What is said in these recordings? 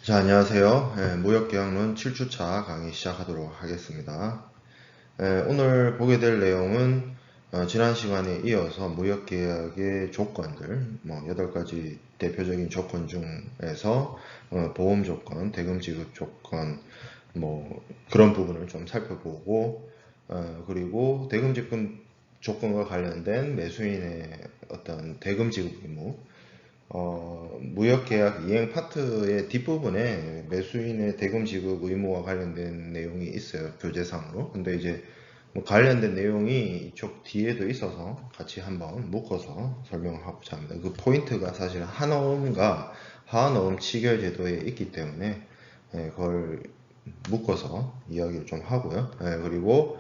자, 안녕하세요. 무역계약론 7주차 강의 시작하도록 하겠습니다. 오늘 보게 될 내용은 지난 시간에 이어서 무역계약의 조건들, 8가지 대표적인 조건 중에서 보험 조건, 대금 지급 조건, 그런 부분을 좀 살펴보고, 그리고 대금 지급 조건과 관련된 매수인의 어떤 대금 지급 의무, 무역계약 이행 파트의 뒷부분에 매수인의 대금 지급 의무와 관련된 내용이 있어요. 교재상으로. 근데 이제 관련된 내용이 이쪽 뒤에도 있어서 같이 한번 묶어서 설명을 하고자 합니다. 그 포인트가 사실 한어음과 하한어음 치결 제도에 있기 때문에 그걸 묶어서 이야기를 좀 하고요. 그리고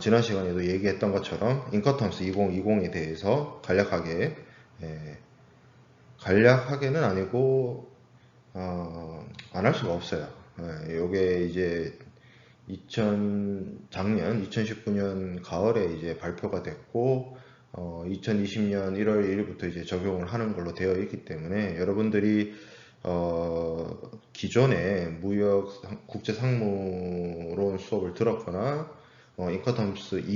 지난 시간에도 얘기했던 것처럼 인커텀스 2020에 대해서 간략하게는 아니고 안 할 수가 없어요. 요게 이제 작년 2019년 가을에 이제 발표가 됐고 2020년 1월 1일부터 이제 적용을 하는 걸로 되어 있기 때문에 여러분들이 기존에 국제상무론 수업을 들었거나 인커텀스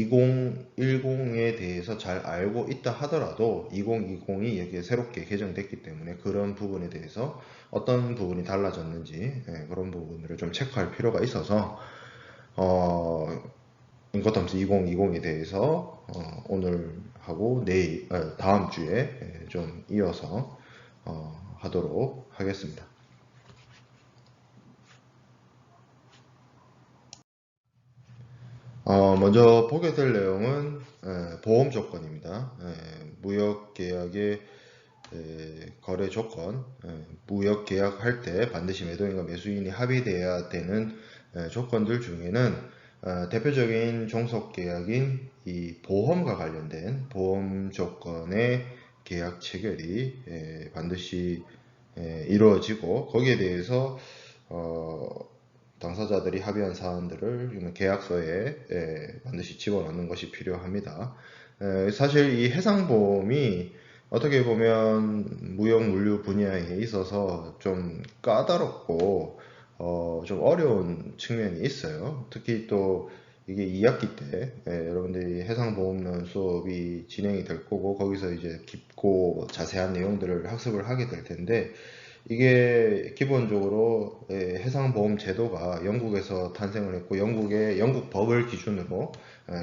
2010에 대해서 잘 알고 있다 하더라도 2020이 여기에 새롭게 개정됐기 때문에 그런 부분에 대해서 어떤 부분이 달라졌는지 그런 부분들을 좀 체크할 필요가 있어서 인커텀스 2020에 대해서 오늘 하고 다음 주에 좀 이어서 하도록 하겠습니다. 먼저 보게 될 내용은 보험 조건입니다. 무역 계약의 거래 조건, 무역 계약할 때 반드시 매도인과 매수인이 합의되어야 되는 조건들 중에는 대표적인 종속 계약인 이 보험과 관련된 보험 조건의 계약 체결이 반드시 이루어지고 거기에 대해서 당사자들이 합의한 사안들을 계약서에 반드시 집어넣는 것이 필요합니다. 사실 이 해상보험이 어떻게 보면 무역 물류 분야에 있어서 좀 까다롭고 좀 어려운 측면이 있어요. 특히 또 이게 2학기 때 여러분들이 해상보험론 수업이 진행이 될 거고 거기서 이제 깊고 자세한 내용들을 학습을 하게 될 텐데 이게 기본적으로 해상보험 제도가 영국에서 탄생을 했고 영국 법을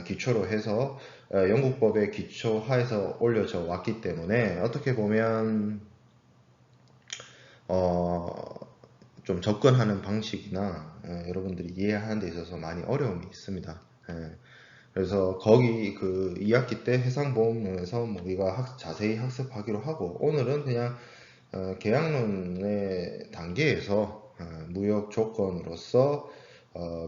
기초로 해서 영국 법의 기초 하에서 올려져 왔기 때문에 어떻게 보면 좀 접근하는 방식이나 여러분들이 이해하는 데 있어서 많이 어려움이 있습니다. 그래서 거기 그 2학기 때 해상보험론에서 우리가 자세히 학습하기로 하고 오늘은 그냥 계약론의 단계에서 무역 조건으로서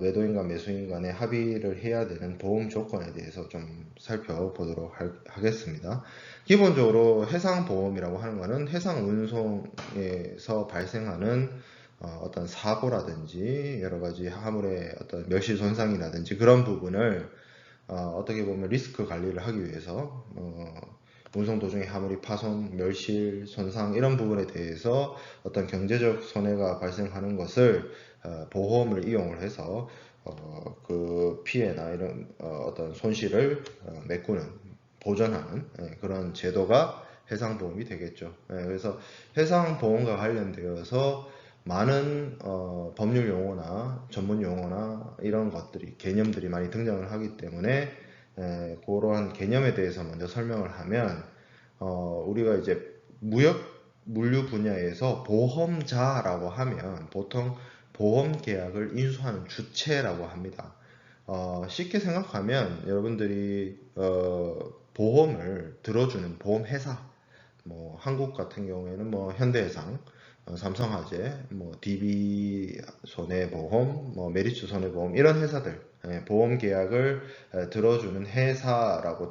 매도인 과 매수인 간의 합의를 해야 되는 보험 조건에 대해서 좀 살펴보도록 하겠습니다. 기본적으로 해상보험이라고 하는 것은 해상 운송에서 발생하는 어떤 사고라든지 여러 가지 화물의 어떤 멸실 손상이라든지 그런 부분을 어떻게 보면 리스크 관리를 하기 위해서 운송 도중에 화물이 파손, 멸실, 손상 이런 부분에 대해서 어떤 경제적 손해가 발생하는 것을 보험을 이용을 해서 그 피해나 이런 어떤 손실을 메꾸는 보전하는 그런 제도가 해상보험이 되겠죠. 그래서 해상보험과 관련되어서 많은 법률 용어나 전문 용어나 이런 것들이 개념들이 많이 등장을 하기 때문에 그러한 개념에 대해서 먼저 설명을 하면 우리가 이제 무역 물류 분야에서 보험자라고 하면 보통 보험 계약을 인수하는 주체라고 합니다. 쉽게 생각하면 여러분들이 보험을 들어주는 보험회사, 한국 같은 경우에는 현대해상, 삼성화재, DB 손해보험, 메리츠 손해보험 이런 회사들 보험 계약을 들어주는 회사라고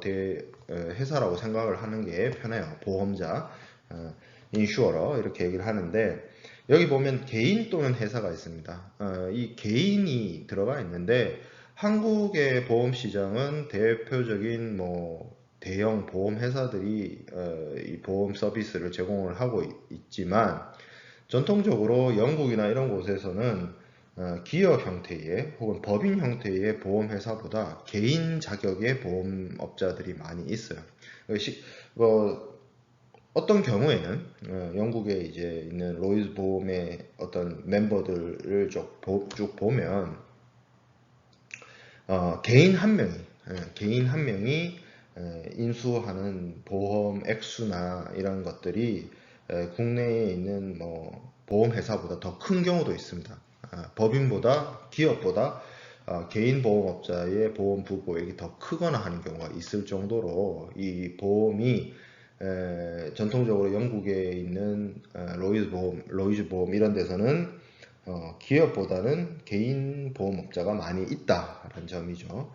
생각을 하는 게 편해요. 보험자, 인슈어러 이렇게 얘기를 하는데 여기 보면 개인 또는 회사가 있습니다. 이 개인이 들어가 있는데 한국의 보험 시장은 대표적인 대형 보험 회사들이 이 보험 서비스를 제공을 하고 있지만 전통적으로 영국이나 이런 곳에서는 기업 형태의 혹은 법인 형태의 보험회사보다 개인 자격의 보험업자들이 많이 있어요. 어떤 경우에는 영국에 이제 있는 로이즈 보험의 어떤 멤버들을 쭉 보면 개인 한 명이 인수하는 보험 액수나 이런 것들이 국내에 있는 뭐 보험 회사보다 더 큰 경우도 있습니다. 법인보다 기업보다 개인 보험업자의 보험 부고액이 더 크거나 하는 경우가 있을 정도로 이 보험이 전통적으로 영국에 있는 로이즈 보험 이런 데서는 기업보다는 개인 보험업자가 많이 있다라는 점이죠.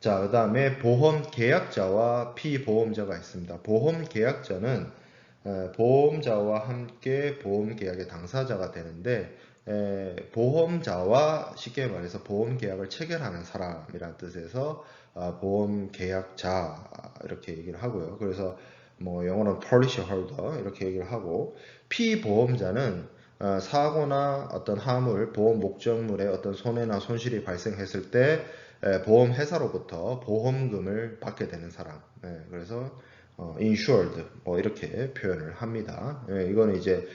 자, 그 다음에 보험 계약자와 피보험자가 있습니다. 보험 계약자는 보험자와 함께 보험 계약의 당사자가 되는데 보험자와 쉽게 말해서 보험 계약을 체결하는 사람이라는 뜻에서 보험 계약자 이렇게 얘기를 하고요. 그래서 뭐 영어로는 policy holder 이렇게 얘기를 하고 피보험자는 사고나 어떤 화물, 보험 목적물의 어떤 손해나 손실이 발생했을 때 보험 회사로부터 보험금을 받게 되는 사람. 그래서 insured 뭐 이렇게 표현을 합니다. 이거는 이제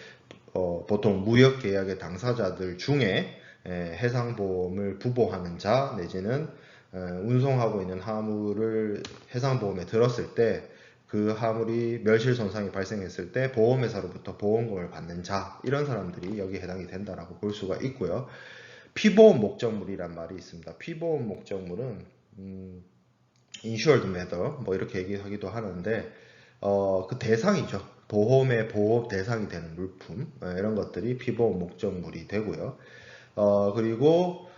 보통 무역 계약의 당사자들 중에 해상보험을 부보하는 자 내지는 운송하고 있는 화물을 해상보험에 들었을 때 그 화물이 멸실 손상이 발생했을 때 보험회사로부터 보험금을 받는 자 이런 사람들이 여기에 해당이 된다라고 볼 수가 있고요. 피보험 목적물이란 말이 있습니다. 피보험 목적물은 insured matter 뭐 이렇게 얘기하기도 하는데 그 대상이죠. 보험의 보험 대상이 되는 물품 이런 것들이 피보험 목적물이 되고요. 그리고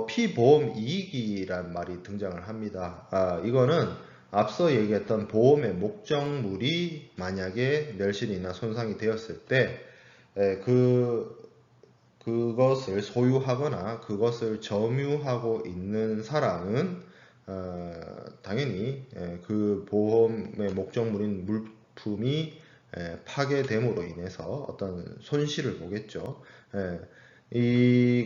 피보험 이익이란 말이 등장을 합니다. 이거는 앞서 얘기했던 보험의 목적물이 만약에 멸실이나 손상이 되었을 때 그것을 소유하거나 그것을 점유하고 있는 사람은 당연히 그 보험의 목적물인 물품이 파괴됨으로 인해서 어떤 손실을 보겠죠.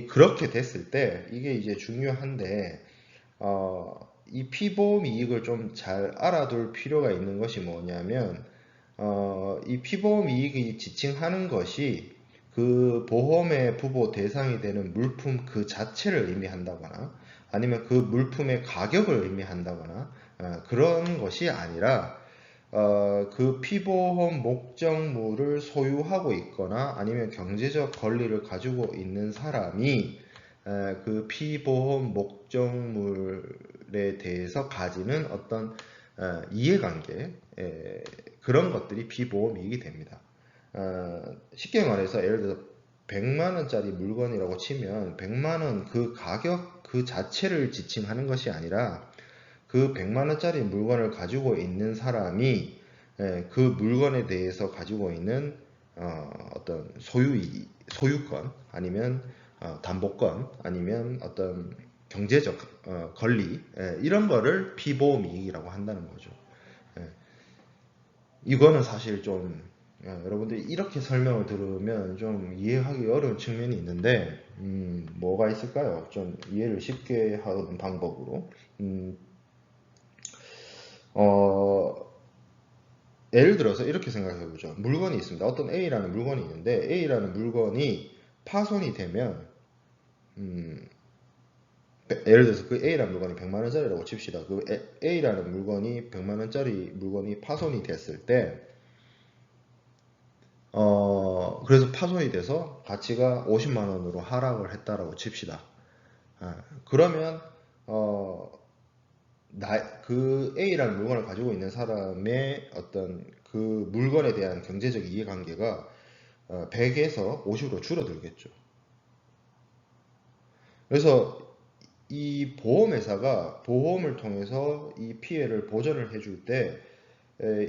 그렇게 됐을 때 이게 이제 중요한데 이 피보험 이익을 좀 잘 알아둘 필요가 있는 것이 뭐냐면 이 피보험 이익이 지칭하는 것이 그 보험의 부보 대상이 되는 물품 그 자체를 의미한다거나 아니면 그 물품의 가격을 의미한다거나 그런 것이 아니라 그 피보험 목적물을 소유하고 있거나 아니면 경제적 권리를 가지고 있는 사람이 그 피보험 목적물에 대해서 가지는 어떤 이해관계 그런 것들이 피보험 이익이 됩니다. 쉽게 말해서 예를 들어서 100만 원짜리 물건이라고 치면 100만 원 그 가격 그 자체를 지칭하는 것이 아니라 그 100만 원짜리 물건을 가지고 있는 사람이 그 물건에 대해서 가지고 있는 어떤 소유권 아니면 담보권 아니면 어떤 경제적 권리 이런 거를 피보험 이익이라고 한다는 거죠. 이거는 사실 좀 여러분들이 이렇게 설명을 들으면 좀 이해하기 어려운 측면이 있는데 뭐가 있을까요? 좀 이해를 쉽게 하는 방법으로 어, 예를 들어서 이렇게 생각해 보죠. 물건이 있습니다. 어떤 A라는 물건이 있는데 A라는 물건이 파손이 되면 예를 들어서 그 A라는 물건이 100만 원짜리라고 칩시다. 그 A라는 물건이 100만 원짜리 물건이 파손이 됐을 때 그래서 파손이 돼서 가치가 50만 원으로 하락을 했다라고 칩시다. 그러면 그 A라는 물건을 가지고 있는 사람의 어떤 그 물건에 대한 경제적 이해관계가 100에서 50으로 줄어들겠죠. 그래서 이 보험회사가 보험을 통해서 이 피해를 보전을 해줄 때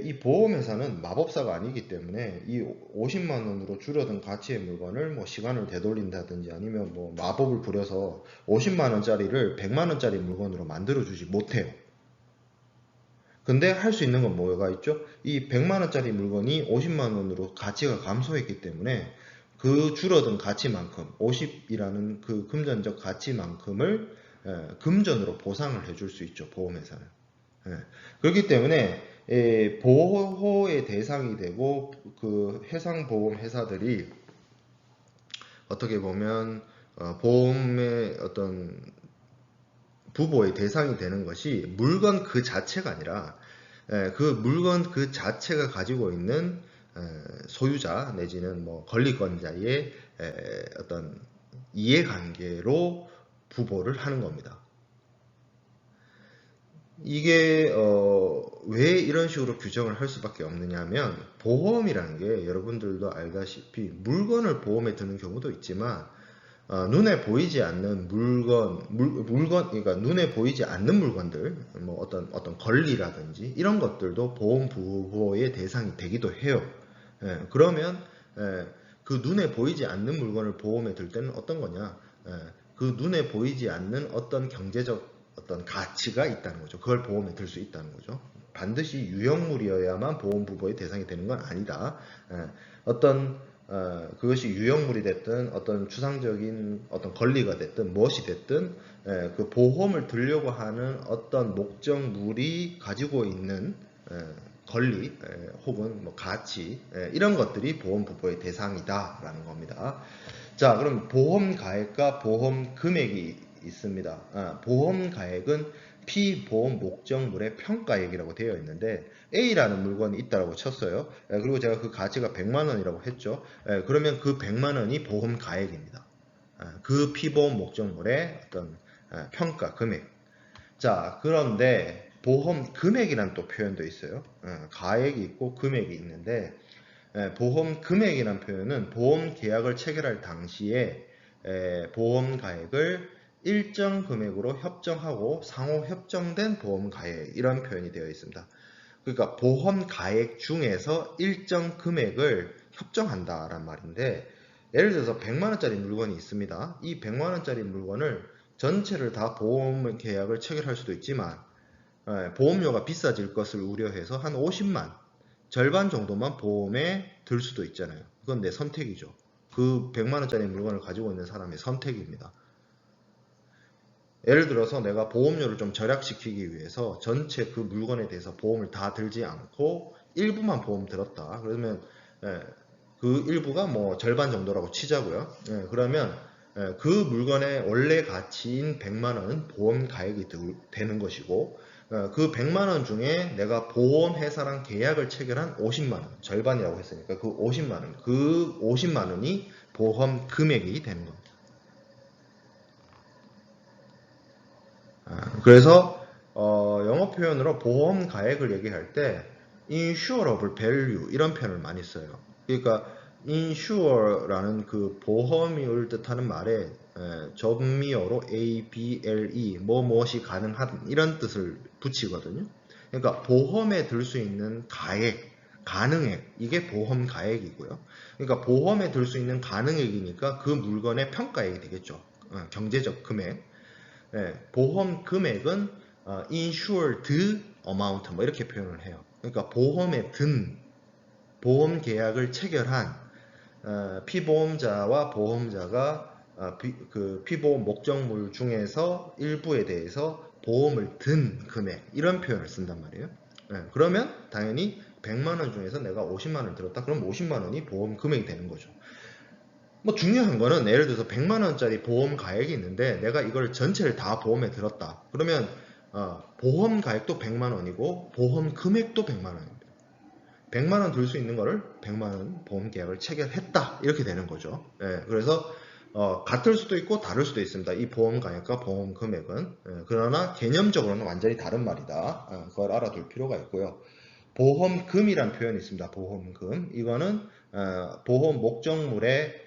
이 보험회사는 마법사가 아니기 때문에 이 50만 원으로 줄어든 가치의 물건을 뭐 시간을 되돌린다든지 아니면 뭐 마법을 부려서 50만 원짜리를 100만 원짜리 물건으로 만들어주지 못해요. 근데 할 수 있는 건 뭐가 있죠? 이 100만 원짜리 물건이 50만 원으로 가치가 감소했기 때문에 그 줄어든 가치만큼 50이라는 그 금전적 가치만큼을 금전으로 보상을 해줄 수 있죠. 보험회사는. 그렇기 때문에 보호의 대상이 되고 그 해상보험 회사들이 어떻게 보면 보험의 어떤 부보의 대상이 되는 것이 물건 그 자체가 아니라 그 물건 그 자체가 가지고 있는 소유자 내지는 뭐 권리권자의 어떤 이해관계로 부보를 하는 겁니다. 이게 왜 이런 식으로 규정을 할 수밖에 없느냐면 보험이라는 게 여러분들도 알다시피 물건을 보험에 드는 경우도 있지만 눈에 보이지 않는 물건, 그러니까 눈에 보이지 않는 물건들, 뭐 어떤 권리라든지 이런 것들도 보험 부호의 대상이 되기도 해요. 그러면 그 눈에 보이지 않는 물건을 보험에 들 때는 어떤 거냐? 그 눈에 보이지 않는 어떤 경제적 어떤 가치가 있다는 거죠. 그걸 보험에 들 수 있다는 거죠. 반드시 유형물이어야만 보험 부호의 대상이 되는 건 아니다. 어떤 그것이 유형물이 됐든 어떤 추상적인 어떤 권리가 됐든 무엇이 됐든 그 보험을 들려고 하는 어떤 목적물이 가지고 있는 권리 혹은 뭐 가치 이런 것들이 보험 부보의 대상이다라는 겁니다. 자, 그럼 보험 가액과 보험 금액이 있습니다. 보험 가액은 피보험 목적물의 평가액이라고 되어 있는데 A라는 물건이 있다고 쳤어요. 그리고 제가 그 가치가 100만 원이라고 했죠. 그러면 그 100만 원이 보험 가액입니다. 그 피보험 목적물의 어떤 평가 금액. 자, 그런데 보험 금액이란 또 표현도 있어요. 가액이 있고 금액이 있는데 보험 금액이란 표현은 보험 계약을 체결할 당시에 보험 가액을 일정 금액으로 협정하고 상호 협정된 보험 가액 이런 표현이 되어 있습니다. 그러니까 보험 가액 중에서 일정 금액을 협정한다란 말인데 예를 들어서 100만원짜리 물건이 있습니다. 이 100만원짜리 물건을 전체를 다 보험 계약을 체결할 수도 있지만 보험료가 비싸질 것을 우려해서 한 50만 절반 정도만 보험에 들 수도 있잖아요. 그건 내 선택이죠. 그 100만원짜리 물건을 가지고 있는 사람의 선택입니다. 예를 들어서 내가 보험료를 좀 절약시키기 위해서 전체 그 물건에 대해서 보험을 다 들지 않고 일부만 보험 들었다. 그러면 그 일부가 뭐 절반 정도라고 치자고요. 그러면 그 물건의 원래 가치인 100만원은 보험 가액이 되는 것이고 그 100만원 중에 내가 보험회사랑 계약을 체결한 50만원 절반이라고 했으니까 그 50만원이 보험 금액이 되는 겁니다. 그래서 영어 표현으로 보험 가액을 얘기할 때 insurable value 이런 표현을 많이 써요. 그러니까 insure라는 그 보험을 뜻하는 말에 전미어로 able 무엇이 가능한 이런 뜻을 붙이거든요. 그러니까 보험에 들 수 있는 가액, 가능액 이게 보험 가액이고요. 그러니까 보험에 들 수 있는 가능액이니까 그 물건의 평가액이 되겠죠. 경제적 금액. 보험 금액은 insured amount 뭐 이렇게 표현을 해요. 그러니까 보험에 든 보험 계약을 체결한 피보험자와 보험자가 그 피보험 목적물 중에서 일부에 대해서 보험을 든 금액 이런 표현을 쓴단 말이에요. 그러면 당연히 100만원 중에서 내가 50만원을 들었다. 그럼 50만원이 보험 금액이 되는 거죠. 뭐 중요한 거는 예를 들어서 100만원짜리 보험 가액이 있는데 내가 이걸 전체를 다 보험에 들었다. 그러면 보험 가액도 100만원이고 보험 금액도 100만원입니다. 100만원 들 수 있는 거를 100만원 보험 계약을 체결했다. 이렇게 되는 거죠. 그래서 같을 수도 있고 다를 수도 있습니다. 이 보험 가액과 보험 금액은. 그러나 개념적으로는 완전히 다른 말이다. 그걸 알아둘 필요가 있고요. 보험금이란 표현이 있습니다. 보험금. 이거는 보험 목적물에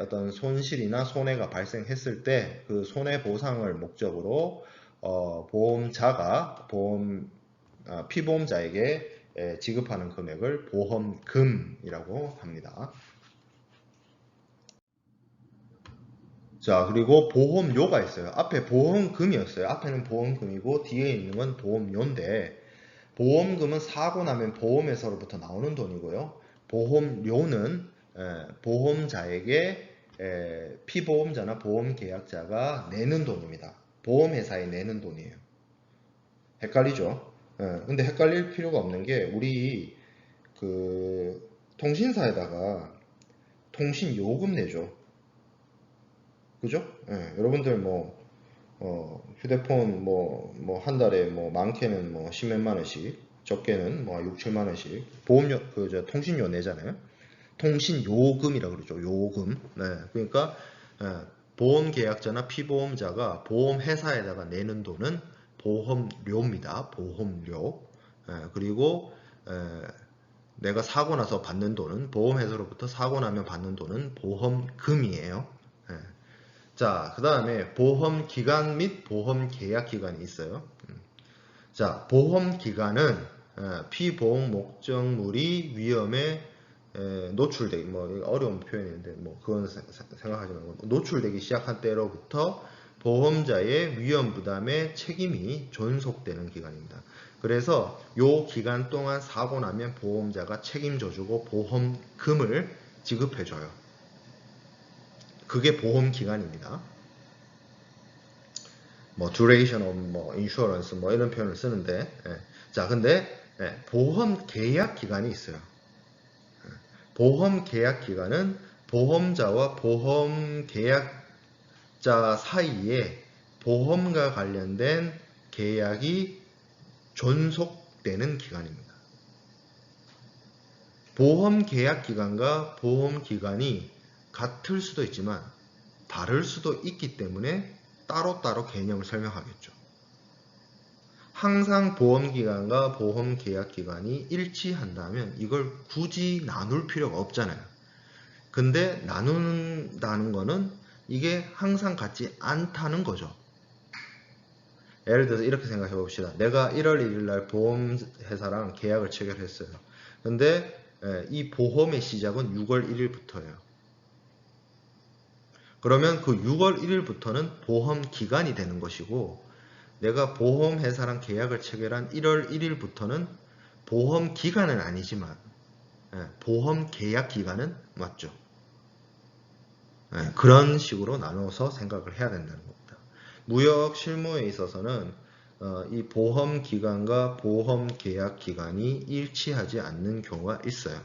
어떤 손실이나 손해가 발생했을 때 그 손해보상을 목적으로 보험자가 피보험자에게 지급하는 금액을 보험금이라고 합니다. 자, 그리고 보험료가 있어요. 앞에 보험금이었어요. 앞에는 보험금이고 뒤에 있는 건 보험료인데 보험금은 사고 나면 보험회사로부터 나오는 돈이고요. 보험료는 보험자에게 피보험자나 보험계약자가 내는 돈입니다. 보험회사에 내는 돈이에요. 헷갈리죠? 근데 헷갈릴 필요가 없는 게 우리 그 통신사에다가 통신요금 내죠. 그죠? 여러분들 휴대폰 한 달에 많게는 십몇만 원씩, 적게는 6, 7만 원씩 보험료, 통신료 내잖아요. 통신요금이라 그러죠. 요금. 네. 그러니까 보험 계약자나 피보험자가 보험회사에다가 내는 돈은 보험료입니다. 보험료. 그리고 내가 사고 나서 받는 돈은, 보험회사로부터 사고 나면 받는 돈은 보험금이에요. 자, 그 다음에 보험기간 및 보험계약기간이 있어요. 자, 보험기간은 피보험 목적물이 위험에 노출되기, 어려운 표현인데 그건 생각하지 말고, 노출되기 시작한 때로부터 보험자의 위험 부담의 책임이 존속되는 기간입니다. 그래서 이 기간 동안 사고 나면 보험자가 책임져주고 보험금을 지급해줘요. 그게 보험기간입니다. duration of insurance 이런 표현을 쓰는데, 자, 근데 보험 계약 기간이 있어요. 보험 계약 기간은 보험자와 보험 계약자 사이에 보험과 관련된 계약이 존속되는 기간입니다. 보험 계약 기간과 보험 기간이 같을 수도 있지만 다를 수도 있기 때문에 따로따로 개념을 설명하겠죠. 항상 보험기간과 보험계약기간이 일치한다면 이걸 굳이 나눌 필요가 없잖아요. 근데 나눈다는 거는 이게 항상 같지 않다는 거죠. 예를 들어서 이렇게 생각해 봅시다. 내가 1월 1일 날 보험회사랑 계약을 체결했어요. 근데 이 보험의 시작은 6월 1일부터예요. 그러면 그 6월 1일부터는 보험 기간이 되는 것이고, 내가 보험회사랑 계약을 체결한 1월 1일부터는 보험 기간은 아니지만 보험 계약 기간은 맞죠. 그런 식으로 나눠서 생각을 해야 된다는 겁니다. 무역 실무에 있어서는 이 보험 기간과 보험 계약 기간이 일치하지 않는 경우가 있어요.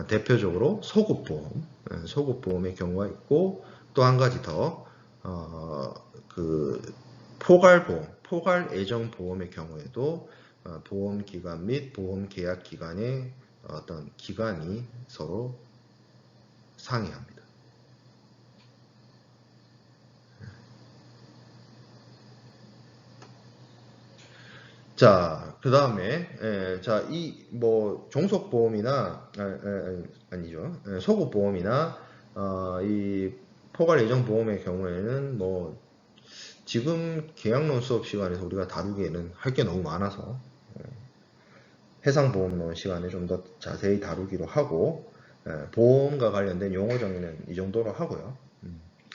대표적으로 소급보험, 소급보험의 경우가 있고, 또 한 가지 더, 포괄보험, 포괄애정보험의 경우에도 보험기간 및 보험계약기간의 어떤 기간이 서로 상이합니다. 자, 그 다음에, 자, 종속보험이나, 아니죠. 소급보험이나, 이 포괄예정보험의 경우에는 지금 계약론 수업 시간에서 우리가 다루기에는 할 게 너무 많아서, 해상보험론 시간에 좀 더 자세히 다루기로 하고, 보험과 관련된 용어 정의는 이 정도로 하고요.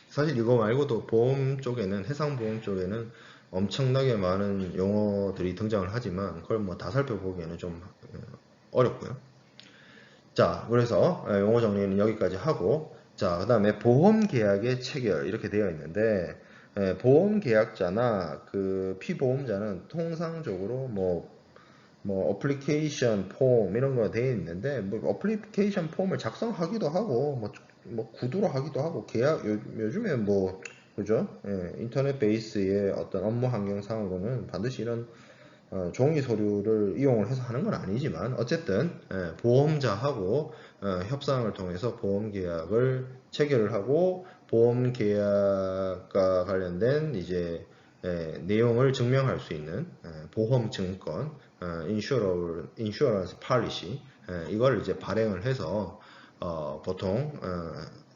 사실 이거 말고도 보험 쪽에는, 해상보험 쪽에는 엄청나게 많은 용어들이 등장을 하지만 그걸 다 살펴보기에는 좀 어렵고요. 자, 그래서 용어 정리는 여기까지 하고, 자, 그 다음에 보험계약의 체결 이렇게 되어 있는데, 보험계약자나 그 피보험자는 통상적으로 어플리케이션 폼 이런 거 되어 있는데, 어플리케이션 폼을 작성하기도 하고 구두로 하기도 하고, 요즘에 그죠? 인터넷 베이스의 어떤 업무 환경상으로는 반드시 이런 종이 서류를 이용을 해서 하는 건 아니지만, 어쨌든 보험자하고 협상을 통해서 보험 계약을 체결을 하고, 보험 계약과 관련된 이제 내용을 증명할 수 있는 보험 증권, 인슈어런스 팔리시, 이걸 이제 발행을 해서 보통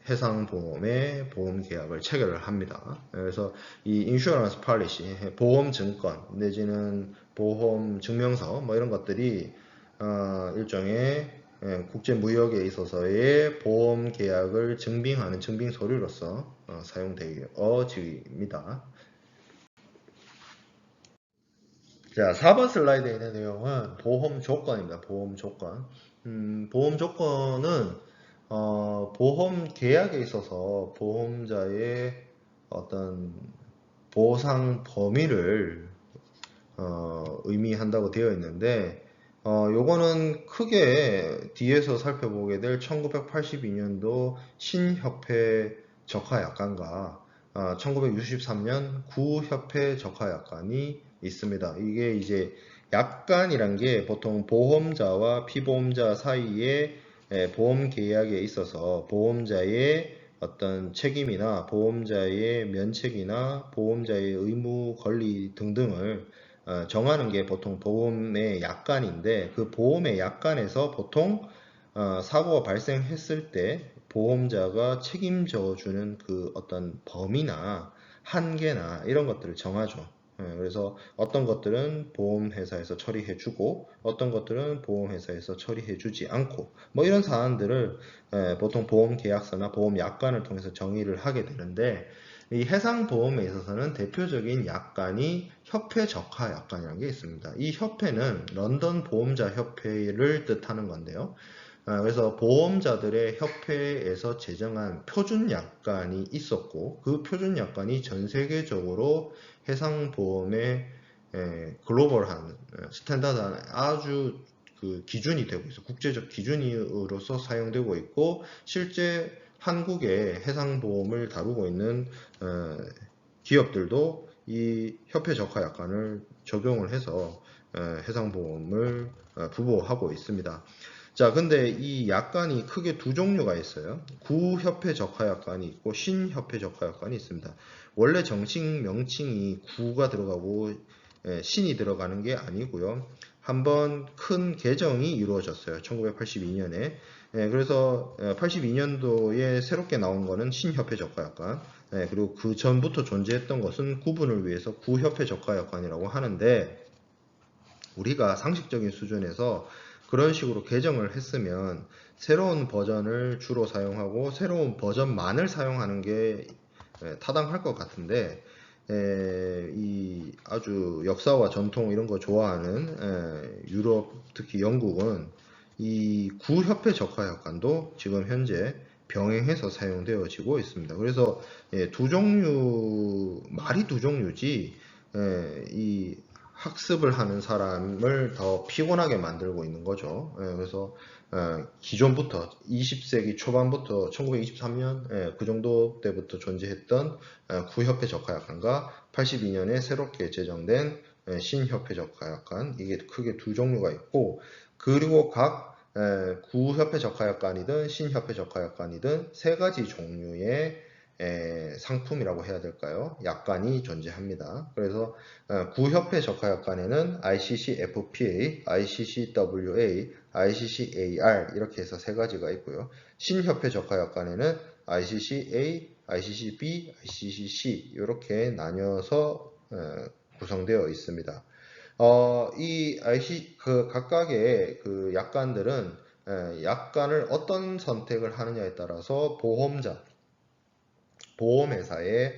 해상보험의 보험 계약을 체결을 합니다. 그래서 이 인슈어런스 팔리시, 보험 증권 내지는 보험 증명서 이런 것들이 일종의 국제무역에 있어서의 보험 계약을 증빙하는 증빙 서류로서 사용되어집니다. 자, 4번 슬라이드에 있는 내용은 보험 조건입니다. 보험 조건. 보험 조건은 보험 계약에 있어서 보험자의 어떤 보상 범위를 의미한다고 되어 있는데, 요거는 크게 뒤에서 살펴보게 될 1982년도 신협회 적하약관과 1963년 구협회 적하약관이 있습니다. 이게 이제 약관이란 게 보통 보험자와 피보험자 사이에 보험 계약에 있어서 보험자의 어떤 책임이나 보험자의 면책이나 보험자의 의무 권리 등등을 정하는 게 보통 보험의 약관인데, 그 보험의 약관에서 보통 사고가 발생했을 때 보험자가 책임져 주는 그 어떤 범위나 한계나 이런 것들을 정하죠. 그래서 어떤 것들은 보험회사에서 처리해주고 어떤 것들은 보험회사에서 처리해주지 않고 뭐 이런 사안들을 보통 보험계약서나 보험약관을 통해서 정의를 하게 되는데, 이 해상보험에 있어서는 대표적인 약관이 협회 적하 약관이라는 게 있습니다. 이 협회는 런던 보험자 협회를 뜻하는 건데요. 그래서 보험자들의 협회에서 제정한 표준 약관이 있었고, 그 표준 약관이 전 세계적으로 해상보험의 글로벌한 스탠다드한 아주 그 기준이 되고 있어. 국제적 기준으로서 사용되고 있고, 실제 한국의 해상보험을 다루고 있는 기업들도 이 협회 적하 약관을 적용을 해서 해상보험을 부보하고 있습니다. 자, 근데 이 약관이 크게 두 종류가 있어요. 구협회 적하 약관이 있고 신협회 적하 약관이 있습니다. 원래 정식 명칭이 구가 들어가고 신이 들어가는 게 아니고요. 한번 큰 개정이 이루어졌어요. 1982년에. 그래서 82년도에 새롭게 나온 거는 신협회 적하약관, 그리고 그 전부터 존재했던 것은 구분을 위해서 구협회 적하약관이라고 하는데, 우리가 상식적인 수준에서 그런 식으로 개정을 했으면 새로운 버전을 주로 사용하고 새로운 버전만을 사용하는 게 타당할 것 같은데, 이 아주 역사와 전통 이런 거 좋아하는 유럽, 특히 영국은 이 구협회 적하약관도 지금 현재 병행해서 사용되어지고 있습니다. 그래서 두 종류, 말이 두 종류지 이 학습을 하는 사람을 더 피곤하게 만들고 있는 거죠. 그래서 기존부터 20세기 초반부터 1923년 그 정도 때부터 존재했던 구협회 적하약관과 82년에 새롭게 제정된 신협회 적하약관, 이게 크게 두 종류가 있고, 그리고 각 구협회 적하약관이든 신협회 적하약관이든 세 가지 종류의 상품이라고 해야 될까요? 약관이 존재합니다. 그래서 구협회 적하약관에는 ICC-FPA, ICC-WA, ICC-AR 이렇게 해서 세 가지가 있고요. 신협회 적하약관에는 ICC-A, ICC-B, ICC-C 이렇게 나뉘어서 구성되어 있습니다. 그 각각의 그 약관들은 약관을 어떤 선택을 하느냐에 따라서 보험회사의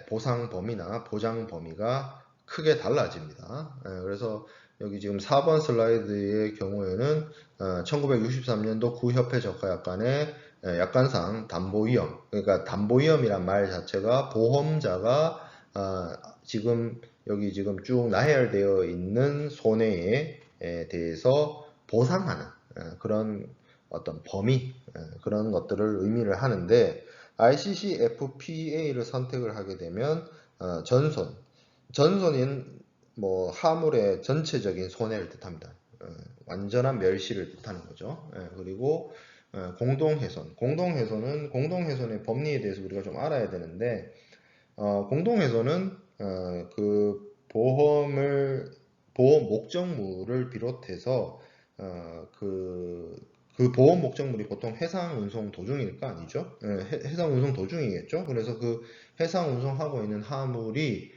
보상 범위나 보장 범위가 크게 달라집니다. 그래서 여기 지금 4번 슬라이드의 경우에는 1963년도 구협회 적하약관의 약관상 담보위험, 그러니까 담보위험이란 말 자체가 보험자가 지금 여기 지금 쭉 나열되어 있는 손해에 대해서 보상하는 그런 어떤 범위, 그런 것들을 의미를 하는데, ICC FPA를 선택을 하게 되면 전손인 뭐 화물의 전체적인 손해를 뜻합니다. 완전한 멸시를 뜻하는 거죠. 그리고 공동훼손의 법리에 대해서 우리가 좀 알아야 되는데, 공동훼손은 그 보험 목적물을 비롯해서 그 보험 목적물이 보통 해상 운송 도중일까 아니죠? 해상 운송 도중이겠죠? 그래서 그 해상 운송하고 있는 화물이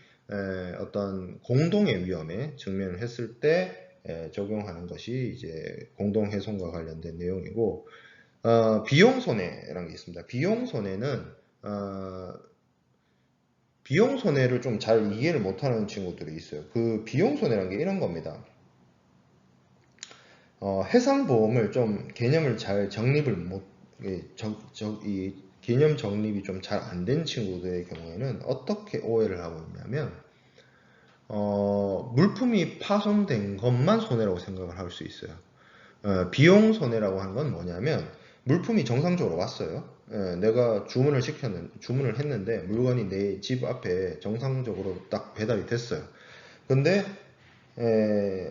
어떤 공동의 위험에 직면을 했을 때 적용하는 것이 이제 공동훼손과 관련된 내용이고, 비용 손해라는 게 있습니다. 비용 손해는 비용 손해를 좀 잘 이해를 못하는 친구들이 있어요. 그 비용 손해라는 게 이런 겁니다. 해상보험을 좀 개념을 잘 정립을 이 개념 정립이 좀 잘 안 된 친구들의 경우에는 어떻게 오해를 하고 있냐면, 물품이 파손된 것만 손해라고 생각을 할 수 있어요. 비용 손해라고 하는 건 뭐냐면, 물품이 정상적으로 왔어요. 내가 주문을 했는데 물건이 내 집 앞에 정상적으로 딱 배달이 됐어요. 근데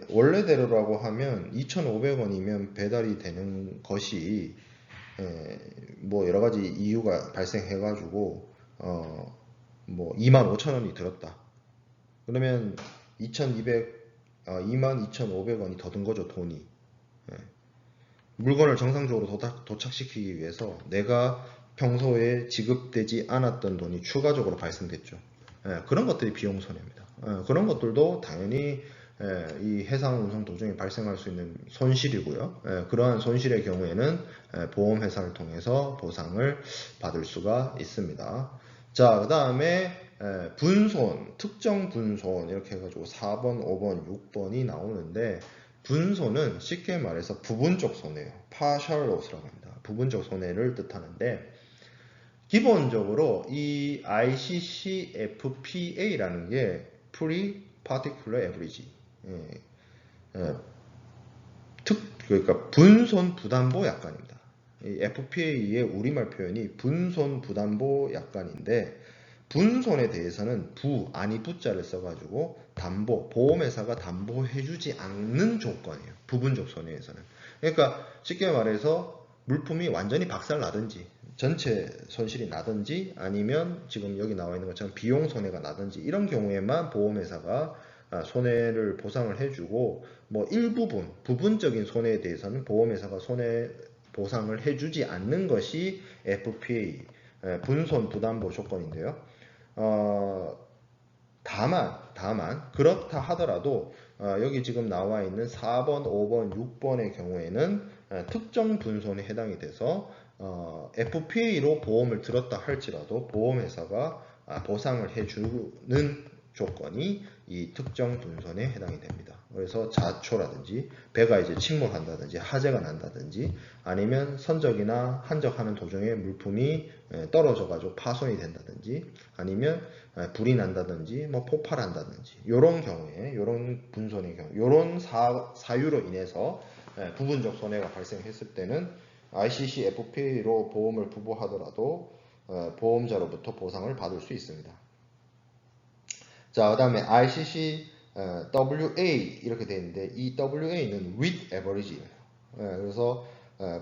원래대로라고 하면 2,500원이면 배달이 되는 것이 뭐 여러 가지 이유가 발생해가지고 뭐 25,000원이 들었다. 그러면 22,500원이 더 든 거죠, 돈이. 물건을 정상적으로 도착시키기 위해서 내가 평소에 지급되지 않았던 돈이 추가적으로 발생됐죠. 그런 것들이 비용 손해입니다. 그런 것들도 당연히 이 해상 운송 도중에 발생할 수 있는 손실이고요. 그러한 손실의 경우에는 보험회사를 통해서 보상을 받을 수가 있습니다. 자, 그 다음에 분손, 특정 분손 이렇게 해가지고 4번, 5번, 6번이 나오는데, 분손은 쉽게 말해서 부분적 손해예요. partial loss라고 합니다. 부분적 손해를 뜻하는데, 기본적으로 이 ICCFPA라는 게 Free Particular Average, 그러니까 분손 부담보 약관입니다. 이 FPA의 우리말 표현이 분손 부담보 약관인데, 분손에 대해서는 아니 부자를 써가지고 보험회사가 담보해주지 않는 조건이에요. 부분적 손해에서는. 그러니까 쉽게 말해서 물품이 완전히 박살나든지 전체 손실이 나든지 아니면 지금 여기 나와 있는 것처럼 비용 손해가 나든지 이런 경우에만 보험회사가 손해를 보상을 해주고, 뭐 부분적인 손해에 대해서는 보험회사가 손해 보상을 해주지 않는 것이 FPA, 분손 부담보 조건인데요. 다만 그렇다 하더라도 여기 지금 나와 있는 4번, 5번, 6번의 경우에는 특정 분손에 해당이 돼서 FPA로 보험을 들었다 할지라도 보험회사가 보상을 해주는 조건이 이 특정 분손에 해당이 됩니다. 그래서 자초라든지 배가 이제 침몰한다든지 하재가 난다든지 아니면 선적이나 한적하는 도중에 물품이 떨어져 가지고 파손이 된다든지 아니면 불이 난다든지 뭐 폭발한다든지 이런 경우에, 이런 분손의 경우, 이런 사유로 인해서 부분적 손해가 발생했을 때는 ICC FPA로 보험을 부부하더라도 보험자로부터 보상을 받을 수 있습니다. 자, 그 다음에 ICC WA 이렇게 되어 있는데, 이 WA는 with average예요. 그래서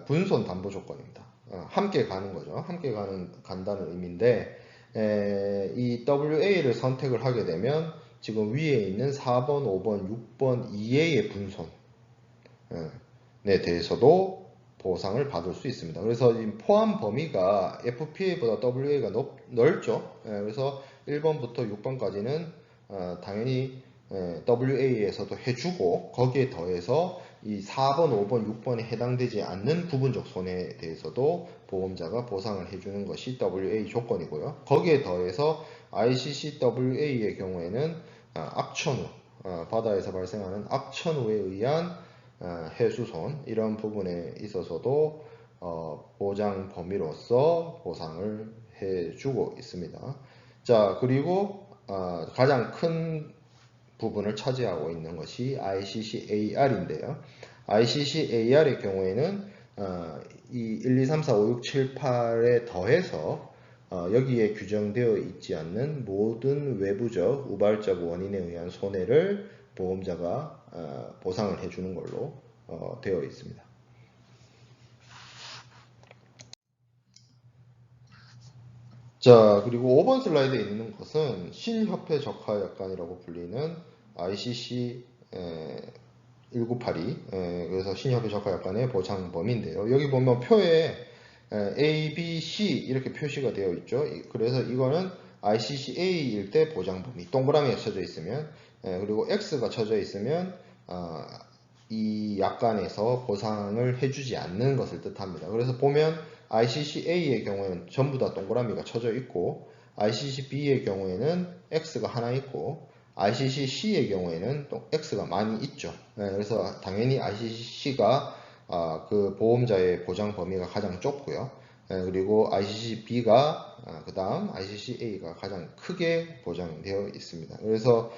분손 담보 조건입니다. 함께 가는 거죠. 함께 간다는 의미인데, 이 WA를 선택을 하게 되면 지금 위에 있는 4번, 5번, 6번 이하의 분손에 대해서도 보상을 받을 수 있습니다. 그래서 포함 범위가 FPA보다 WA가 넓죠. 그래서 1번부터 6번까지는 당연히 WA에서도 해주고, 거기에 더해서 이 4번, 5번, 6번에 해당되지 않는 부분적 손해에 대해서도 보험자가 보상을 해주는 것이 WA 조건이고요. 거기에 더해서 ICCWA의 경우에는 악천후, 바다에서 발생하는 악천후에 의한 해수손, 이런 부분에 있어서도 보장 범위로서 보상을 해주고 있습니다. 자, 그리고 가장 큰 부분을 차지하고 있는 것이 ICCAR인데요. ICCAR의 경우에는 이 1, 2, 3, 4, 5, 6, 7, 8에 더해서 여기에 규정되어 있지 않는 모든 외부적, 우발적 원인에 의한 손해를 보험자가 보상을 해주는 걸로 되어 있습니다. 자, 그리고 5번 슬라이드에 있는 것은 신협회 적하약관이라고 불리는 ICC 1982, 그래서 신협회 적하약관의 보장 범위인데요. 여기 보면 표에 A, B, C 이렇게 표시가 되어 있죠. 그래서 이거는 ICCA일 때 보장 범위, 동그라미가 쳐져 있으면, 그리고 X가 쳐져 있으면 이 약관에서 보상을 해주지 않는 것을 뜻합니다. 그래서 보면 ICCA의 경우에는 전부 다 동그라미가 쳐져 있고, ICCB의 경우에는 X가 하나 있고, ICCC의 경우에는 또 X가 많이 있죠. 그래서 당연히 ICCC가 그 보험자의 보장 범위가 가장 좁고요. 그리고 ICC-B가 그 다음 ICC-A가 가장 크게 보장되어 있습니다. 그래서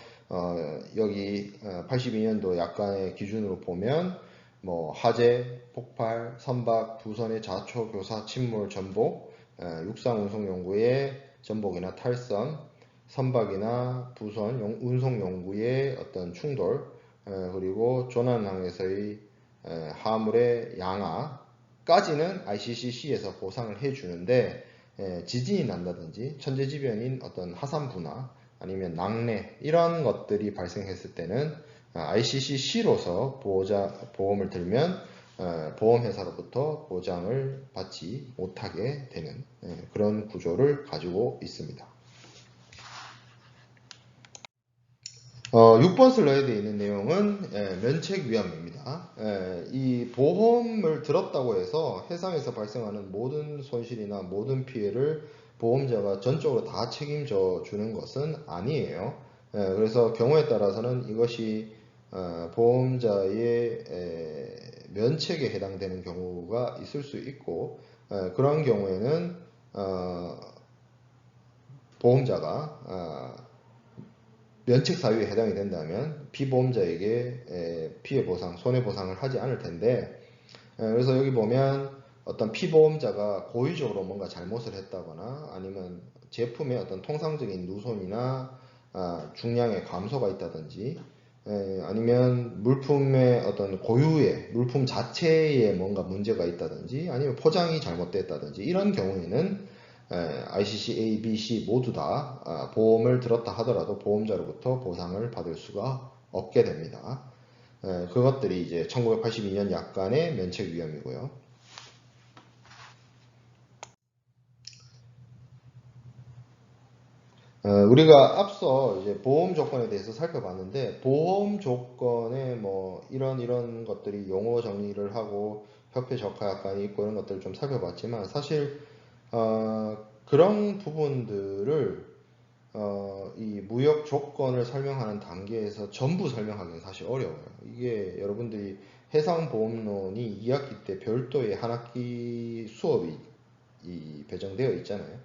여기 82년도 약관의 기준으로 보면 뭐 화재, 폭발, 선박, 부선의 자초, 교사, 침몰, 전복, 육상 운송 연구의 전복이나 탈선, 선박이나 부선, 운송 연구의 어떤 충돌, 그리고 조난항에서의 화물의 양하까지는 ICCC에서 보상을 해주는데 지진이 난다든지 천재지변인 어떤 화산 분화 아니면 낙뢰 이런 것들이 발생했을 때는 ICCC로서 보험을 들면 보험회사로부터 보장을 받지 못하게 되는 그런 구조를 가지고 있습니다. 6번 슬라이드에 있는 내용은 면책 위험입니다. 이 보험을 들었다고 해서 해상에서 발생하는 모든 손실이나 모든 피해를 보험자가 전적으로 다 책임져 주는 것은 아니에요. 그래서 경우에 따라서는 이것이 보험자의 면책에 해당되는 경우가 있을 수 있고 그런 경우에는 보험자가 면책 사유에 해당이 된다면 피보험자에게 피해 보상, 손해 보상을 하지 않을 텐데 그래서 여기 보면 어떤 피보험자가 고의적으로 뭔가 잘못을 했다거나 아니면 제품의 어떤 통상적인 누손이나 중량의 감소가 있다든지 아니면 물품의 어떤 고유의 물품 자체에 뭔가 문제가 있다든지 아니면 포장이 잘못됐다든지 이런 경우에는 ICC, A, B, C 모두 다 보험을 들었다 하더라도 보험자로부터 보상을 받을 수가 없게 됩니다. 그것들이 이제 1982년 약관의 면책 위험이고요. 우리가 앞서 이제 보험 조건에 대해서 살펴봤는데 보험 조건에 뭐 이런 것들이 용어 정리를 하고 협회 적하 약관이 있고 이런 것들을 좀 살펴봤지만 사실 그런 부분들을 이 무역 조건을 설명하는 단계에서 전부 설명하기는 사실 어려워요. 이게 여러분들이 해상보험론이 2학기 때 별도의 한 학기 수업이 배정되어 있잖아요.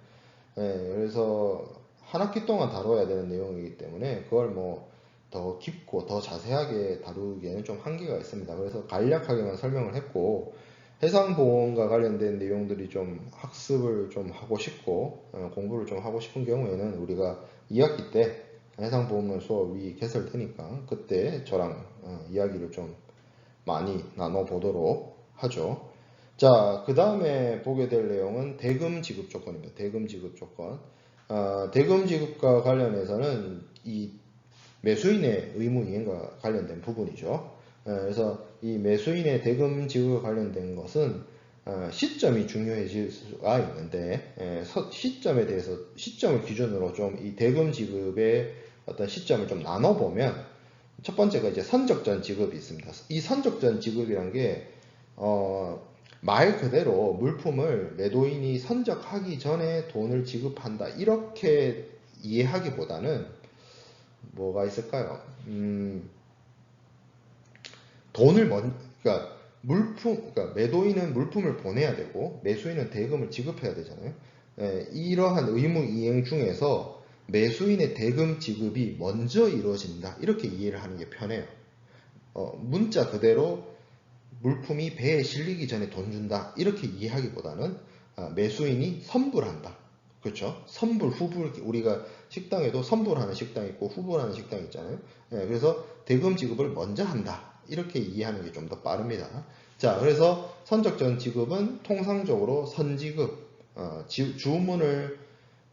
그래서 한 학기 동안 다뤄야 되는 내용이기 때문에 그걸 뭐 더 깊고 더 자세하게 다루기에는 좀 한계가 있습니다. 그래서 간략하게만 설명을 했고 해상보험과 관련된 내용들이 좀 학습을 좀 하고 싶고 공부를 좀 하고 싶은 경우에는 우리가 2학기 때 해상보험론 수업이 개설되니까 그때 저랑 이야기를 좀 많이 나눠보도록 하죠. 자, 그 다음에 보게 될 내용은 대금 지급 조건입니다. 대금 지급 조건. 대금 지급과 관련해서는 이 매수인의 의무 이행과 관련된 부분이죠. 그래서 이 매수인의 대금 지급과 관련된 것은 시점이 중요해질 수가 있는데 시점에 대해서 시점을 기준으로 좀 이 대금 지급의 어떤 시점을 좀 나눠보면 첫 번째가 이제 선적전 지급이 있습니다. 이 선적전 지급이란 게 말 그대로 물품을 매도인이 선적하기 전에 돈을 지급한다 이렇게 이해하기보다는 뭐가 있을까요? 그러니까 그러니까 매도인은 물품을 보내야 되고 매수인은 대금을 지급해야 되잖아요. 이러한 의무 이행 중에서 매수인의 대금 지급이 먼저 이루어진다 이렇게 이해를 하는 게 편해요. 문자 그대로 물품이 배에 실리기 전에 돈 준다 이렇게 이해하기보다는 매수인이 선불한다. 그렇죠? 선불, 후불 우리가 식당에도 선불하는 식당이 있고 후불하는 식당이 있잖아요. 그래서 대금 지급을 먼저 한다. 이렇게 이해하는 게 좀 더 빠릅니다. 자, 그래서 선적전 지급은 통상적으로 선지급, 주문을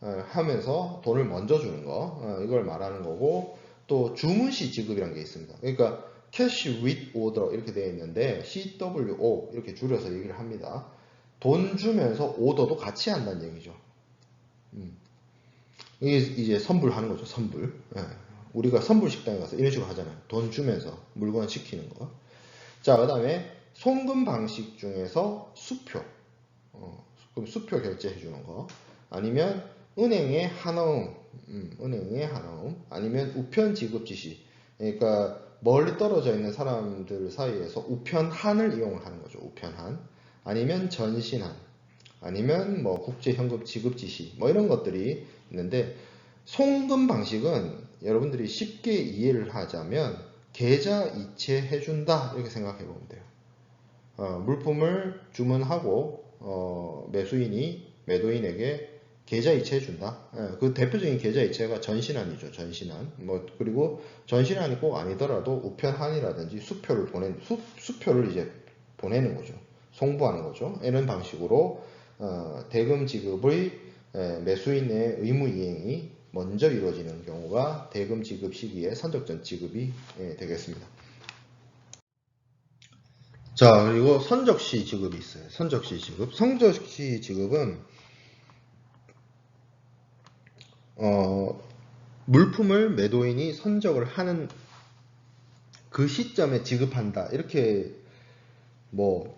하면서 돈을 먼저 주는 거, 이걸 말하는 거고, 또 주문시 지급이라는 게 있습니다. 그러니까 cash with order 이렇게 되어 있는데 CWO 이렇게 줄여서 얘기를 합니다. 돈 주면서 오더도 같이 한다는 얘기죠. 이게 이제 선불하는 거죠. 선불. 우리가 선불 식당에 가서 이런 식으로 하잖아요. 돈 주면서 물건 시키는 거. 자, 그 다음에 송금 방식 중에서 수표. 그럼 수표 결제해 주는 거. 아니면 은행의 한화음, 아니면 우편 지급 지시. 그러니까 멀리 떨어져 있는 사람들 사이에서 우편한을 이용을 하는 거죠. 우편한. 아니면 전신한. 아니면 뭐 국제현금 지급 지시. 뭐 이런 것들이 있는데, 송금 방식은 여러분들이 쉽게 이해를 하자면 계좌 이체해준다 이렇게 생각해 보면 돼요. 물품을 주문하고 매수인이 매도인에게 계좌 이체해준다. 그 대표적인 계좌 이체가 전신한이죠. 전신한. 뭐 그리고 전신한이 꼭 아니더라도 우편한이라든지 수표를 이제 보내는 거죠. 송부하는 거죠. 이런 방식으로 대금 지급의 매수인의 의무 이행이 먼저 이루어지는 경우가 대금 지급 시기에 선적전 지급이 되겠습니다. 자, 그리고 선적시 지급이 있어요. 선적시 지급. 선적시 지급은 물품을 매도인이 선적을 하는 그 시점에 지급한다. 이렇게 뭐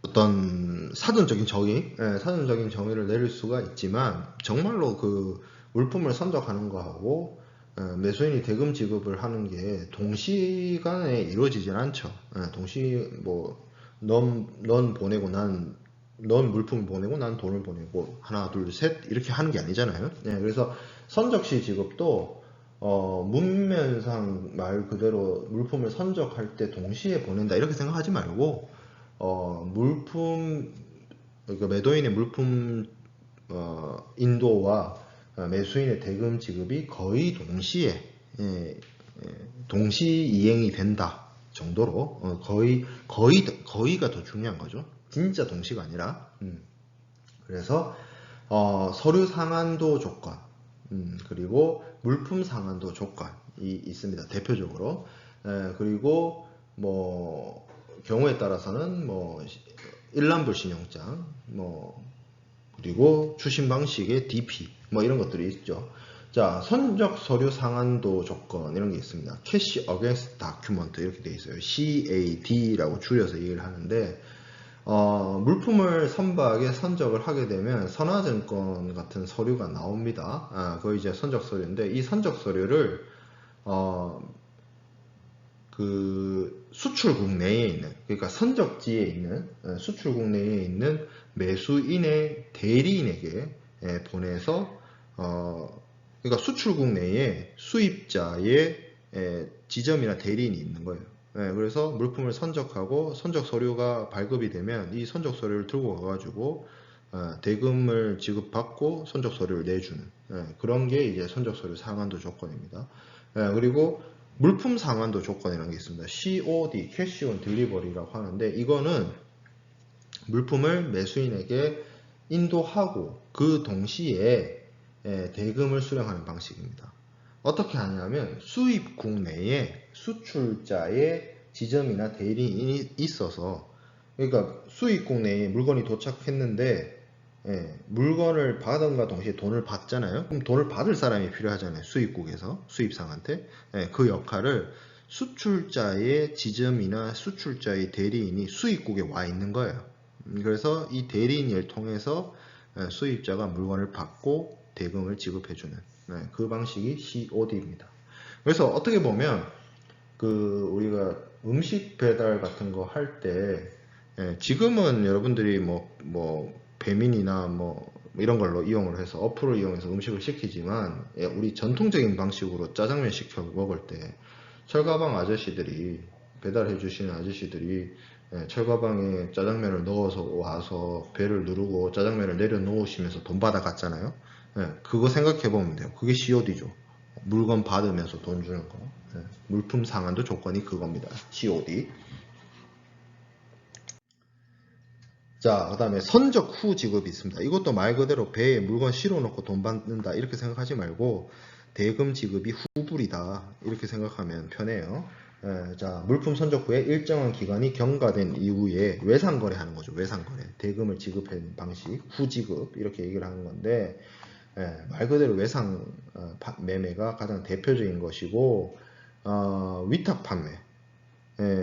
어떤 사전적인 정의를 내릴 수가 있지만, 정말로 그 물품을 선적하는 거하고 매수인이 대금 지급을 하는 게 동시간에 이루어지진 않죠. 넌 보내고 넌 물품을 보내고 난 돈을 보내고 하나 둘 셋 이렇게 하는 게 아니잖아요. 그래서 선적시 지급도 문면상 말 그대로 물품을 선적할 때 동시에 보낸다 이렇게 생각하지 말고, 그러니까 매도인의 물품 인도와 매수인의 대금 지급이 거의 동시에 동시 이행이 된다 정도로, 거의가 더 중요한 거죠. 진짜 동시가 아니라. 그래서 서류 상한도 조건, 그리고 물품 상한도 조건이 있습니다. 대표적으로. 그리고 뭐 경우에 따라서는 뭐 일람불 신용장, 그리고 추심 방식의 DP, 이런 것들이 있죠. 자, 선적 서류 상한도 조건 이런 게 있습니다. Cash Against Document 이렇게 되어 있어요. CAD라고 줄여서 얘기를 하는데, 물품을 선박에 선적을 하게 되면 선화증권 같은 서류가 나옵니다. 그거 이제 선적 서류인데, 이 선적 서류를 그 수출국 내에 있는, 그러니까 선적지에 있는, 수출국 내에 있는 매수인의 대리인에게 보내서, 그러니까 수출국 내에 수입자의 지점이나 대리인이 있는 거예요. 그래서 물품을 선적하고 선적 서류가 발급이 되면 이 선적 서류를 들고 가가지고 대금을 지급받고 선적 서류를 내주는, 그런 게 이제 선적 서류 상한도 조건입니다. 그리고 물품 상한도 조건이라는 게 있습니다. COD, Cash on Delivery라고 하는데, 이거는 물품을 매수인에게 인도하고 그 동시에 대금을 수령하는 방식입니다. 어떻게 하냐면 수입국 내에 수출자의 지점이나 대리인이 있어서, 그러니까 수입국 내에 물건이 도착했는데 물건을 받은과 동시에 돈을 받잖아요. 그럼 돈을 받을 사람이 필요하잖아요. 수입국에서 수입상한테. 그 역할을 수출자의 지점이나 수출자의 대리인이 수입국에 와 있는 거예요. 그래서 이 대리인을 통해서 수입자가 물건을 받고 대금을 지급해주는 그 방식이 COD입니다. 그래서 어떻게 보면 우리가 음식 배달 같은 거 할 때, 지금은 여러분들이 배민이나 이런 걸로 이용을 해서 어플을 이용해서 음식을 시키지만, 우리 전통적인 방식으로 짜장면 시켜 먹을 때 철가방 아저씨들이, 배달해 주시는 아저씨들이 철가방에 짜장면을 넣어서 와서 배를 누르고 짜장면을 내려놓으시면서 돈 받아 갔잖아요. 그거 생각해 보면 돼요. 그게 COD죠. 물건 받으면서 돈 주는 거. 물품 상한도 조건이 그겁니다. COD. 자, 그 다음에 선적 후 지급이 있습니다. 이것도 말 그대로 배에 물건 실어놓고 돈 받는다 이렇게 생각하지 말고, 대금 지급이 후불이다 이렇게 생각하면 편해요. 자, 물품 선적 후에 일정한 기간이 경과된 이후에 외상거래 하는 거죠. 외상거래. 대금을 지급한 방식, 후지급 이렇게 얘기를 하는 건데, 말 그대로 외상 매매가 가장 대표적인 것이고, 위탁 판매.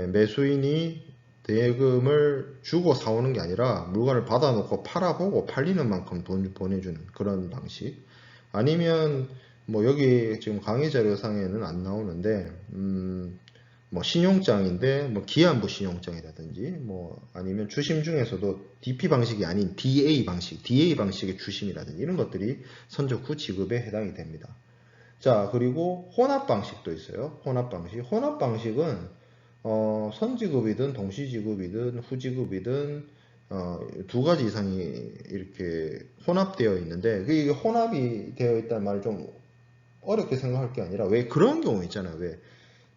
매수인이 대금을 주고 사오는 게 아니라 물건을 받아놓고 팔아보고 팔리는 만큼 돈 보내주는 그런 방식. 아니면 뭐 여기 지금 강의 자료상에는 안 나오는데 뭐 신용장인데 뭐 기한부 신용장이라든지 뭐 아니면 주심 중에서도 DP 방식이 아닌 DA 방식의 주심이라든지 이런 것들이 선적 후 지급에 해당이 됩니다. 자, 그리고 혼합 방식도 있어요. 혼합 방식은 선지급이든 동시지급이든 후지급이든 두 가지 이상이 이렇게 혼합되어 있는데 이게 혼합이 되어 있다는 말을 좀 어렵게 생각할 게 아니라 왜 그런 경우 있잖아요. 왜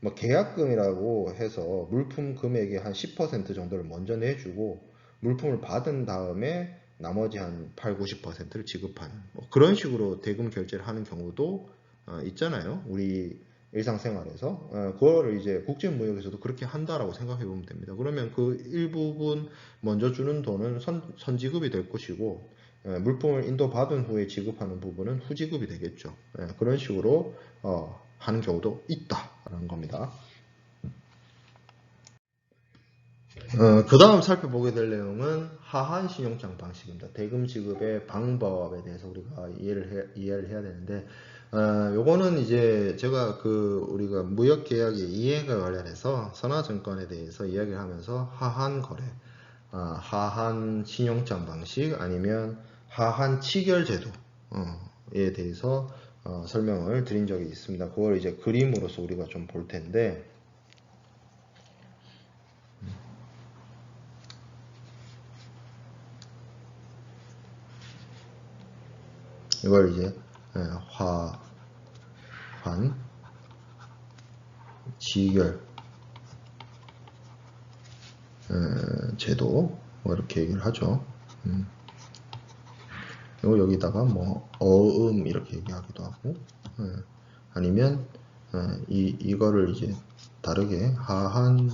뭐 계약금이라고 해서 물품 금액의 한 10% 정도를 먼저 내주고 물품을 받은 다음에 나머지 한 8, 90%를 지급하는 뭐 그런 식으로 대금 결제를 하는 경우도 있잖아요. 우리 일상생활에서 그거를 이제 국제무역에서도 그렇게 한다라고 생각해 보면 됩니다. 그러면 그 일부분 먼저 주는 돈은 선지급이 될 것이고 물품을 인도받은 후에 지급하는 부분은 후지급이 되겠죠. 그런 식으로 하는 경우도 있다라는 겁니다. 그 다음 살펴보게 될 내용은 하한 신용장 방식입니다. 대금 지급의 방법에 대해서 우리가 이해를 해야 되는데, 요거는 이제 제가 우리가 무역계약의 이해가 관련해서 선화증권에 대해서 이야기를 하면서 하한 거래, 하한 신용장 방식 아니면 하한 치결제도에 대해서 설명을 드린 적이 있습니다. 그걸 이제 그림으로서 우리가 좀 볼 텐데, 이걸 이제 화환 지결 제도 뭐 이렇게 얘기를 하죠. 그리고 여기다가 뭐 어음 이렇게 얘기하기도 하고 아니면 이거를 이제 다르게 하한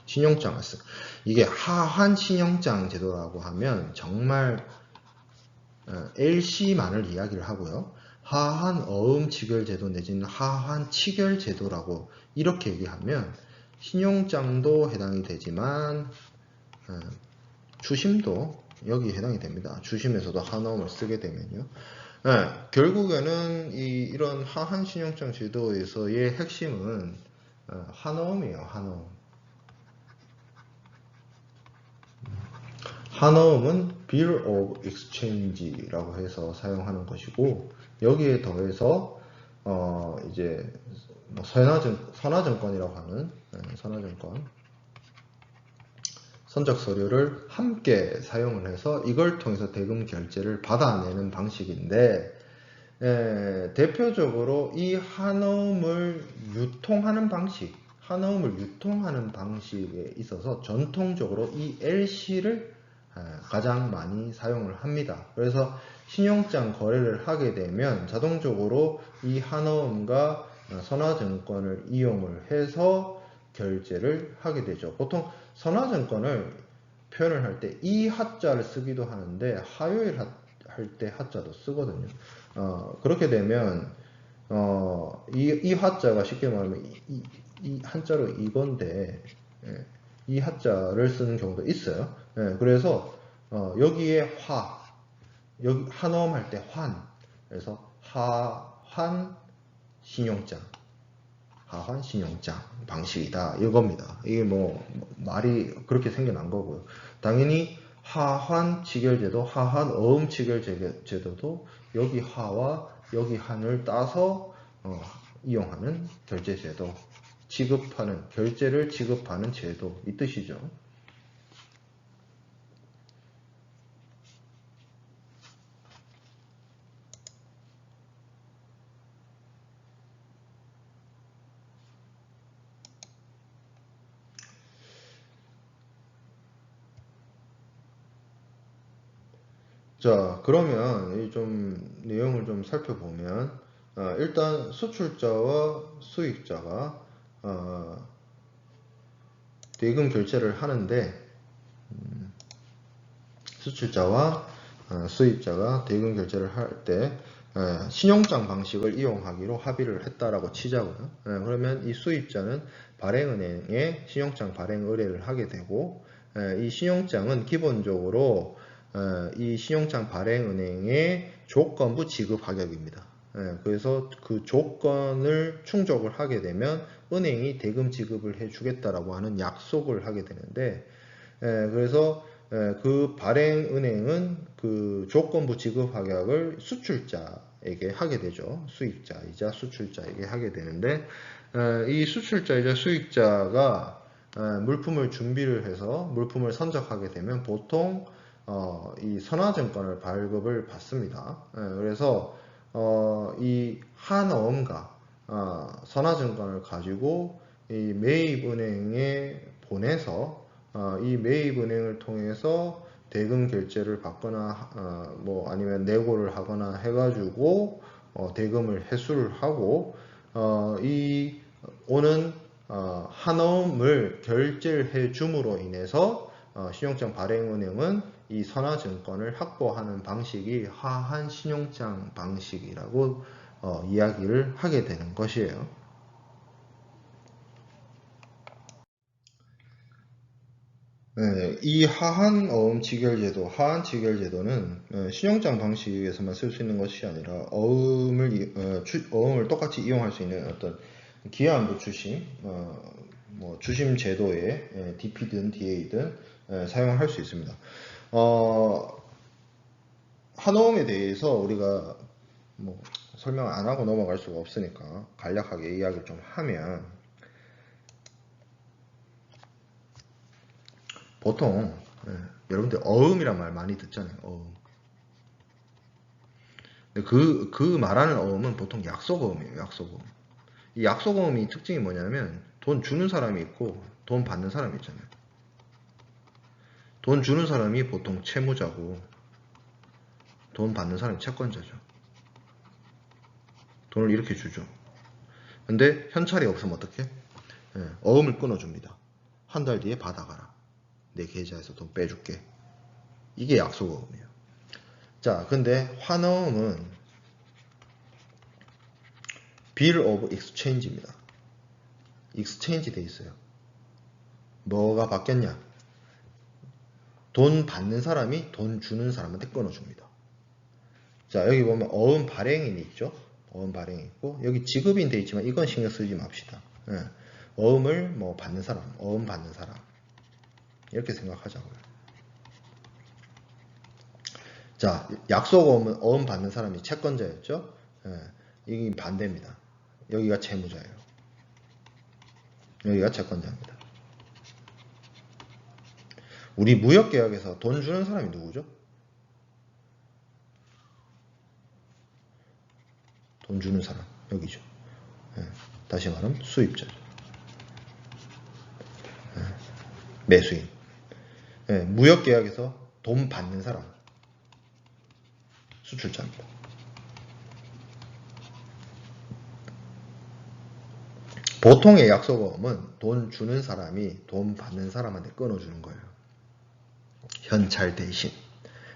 신용장을 쓰. 이게 하한 신용장 제도라고 하면 정말 LC만을 이야기를 하고요. 하한 어음 치결 제도 내지는 하한 치결 제도라고 이렇게 얘기하면 신용장도 해당이 되지만 주심도 여기에 해당이 됩니다. 주심에서도 한어음을 쓰게 되면요. 결국에는 이런 하한 신용장 제도에서의 핵심은 한어음이에요. 한어음은 Bill of Exchange라고 해서 사용하는 것이고 여기에 더해서 이제 뭐 선화증권이라고 하는 선화증권 선적 서류를 함께 사용을 해서 이걸 통해서 대금 결제를 받아내는 방식인데 대표적으로 이 한어음을 유통하는 방식에 있어서 전통적으로 이 LC를 가장 많이 사용을 합니다. 그래서 신용장 거래를 하게 되면 자동적으로 이 한어음과 선화증권을 이용을 해서 결제를 하게 되죠. 보통 선화증권을 표현을 할 때 이 하자를 쓰기도 하는데 화요일 할 때 하자도 쓰거든요. 그렇게 되면 이 하자가 쉽게 말하면 이 한자로 이건데 이 하자를 쓰는 경우도 있어요. 그래서 여기에 여기 한어음 할 때 그래서 하환 신용장 방식이다 이겁니다. 이게 뭐 말이 그렇게 생겨난 거고요. 당연히 하환 치결제도, 하환 어음 치결제도도 여기 하와 여기 한을 따서 이용하는 결제제도, 결제를 지급하는 제도 이 뜻이죠. 자, 그러면 좀 내용을 좀 살펴보면 일단 수출자와 수익자가 대금 결제를 하는데 수출자와 수입자가 대금 결제를 할 때 신용장 방식을 이용하기로 합의를 했다라고 치자고요. 그러면 이 수입자는 발행은행에 신용장 발행 의뢰를 하게 되고 이 신용장은 기본적으로 이 신용장 발행은행의 조건부 지급 가격입니다. 그래서 그 조건을 충족을 하게 되면 은행이 대금 지급을 해주겠다라고 하는 약속을 하게 되는데, 그래서 그 발행은행은 그 조건부 지급 확약을 수출자에게 하게 되죠. 수익자이자 수출자에게 하게 되는데, 이 수출자이자 수익자가 물품을 준비를 해서 물품을 선적하게 되면 보통 이 선화증권을 발급을 받습니다. 그래서 이 한어음과 선화증권을 가지고 이 매입은행에 보내서 이 매입은행을 통해서 대금 결제를 받거나 뭐 아니면 내고를 하거나 해가지고 대금을 회수를 하고 이 오는 한어음을 결제를 해줌으로 인해서 신용장 발행은행은 이 선화증권을 확보하는 방식이 하한 신용장 방식이라고 이야기를 하게 되는 것이에요. 이 하한 어음 지결제도, 하한 지결제도는 신용장 방식에서만 쓸 수 있는 것이 아니라 어음을 똑같이 이용할 수 있는 어떤 기하안부 추심, 뭐 주심 제도에 DP든 DA든 사용을 할 수 있습니다. 한어음에 대해서 우리가 뭐 설명 안 하고 넘어갈 수가 없으니까 간략하게 이야기를 좀 하면, 보통 여러분들 어음이란 말 많이 듣잖아요. 어음. 근데 그 말하는 어음은 보통 약속어음이에요. 약속어음. 이 약속어음이 특징이 뭐냐면 돈 주는 사람이 있고 돈 받는 사람이 있잖아요. 돈 주는 사람이 보통 채무자고 돈 받는 사람이 채권자죠. 돈을 이렇게 주죠. 근데 현찰이 없으면 어떻게? 어음을 끊어줍니다. 한 달 뒤에 받아가라. 내 계좌에서 돈 빼줄게. 이게 약속어음이에요. 자, 근데 환어음은 Bill of Exchange입니다. Exchange 돼 있어요. 뭐가 바뀌었냐? 돈 받는 사람이 돈 주는 사람한테 끊어줍니다. 자, 여기 보면 어음 발행인이 있죠? 어음 발행이 있고, 여기 지급인 돼 있지만 이건 신경 쓰지 맙시다. 어음을 뭐 받는 사람, 어음 받는 사람. 이렇게 생각하자고요. 자, 약속어음은 어음 받는 사람이 채권자였죠? 이게 반대입니다. 여기가 채무자예요. 여기가 채권자입니다. 우리 무역계약에서 돈 주는 사람이 누구죠? 돈 주는 사람. 여기죠. 다시 말하면 수입자죠. 매수인. 무역계약에서 돈 받는 사람. 수출자입니다. 보통의 약속어음은 돈 주는 사람이 돈 받는 사람한테 끊어주는 거예요. 현찰 대신.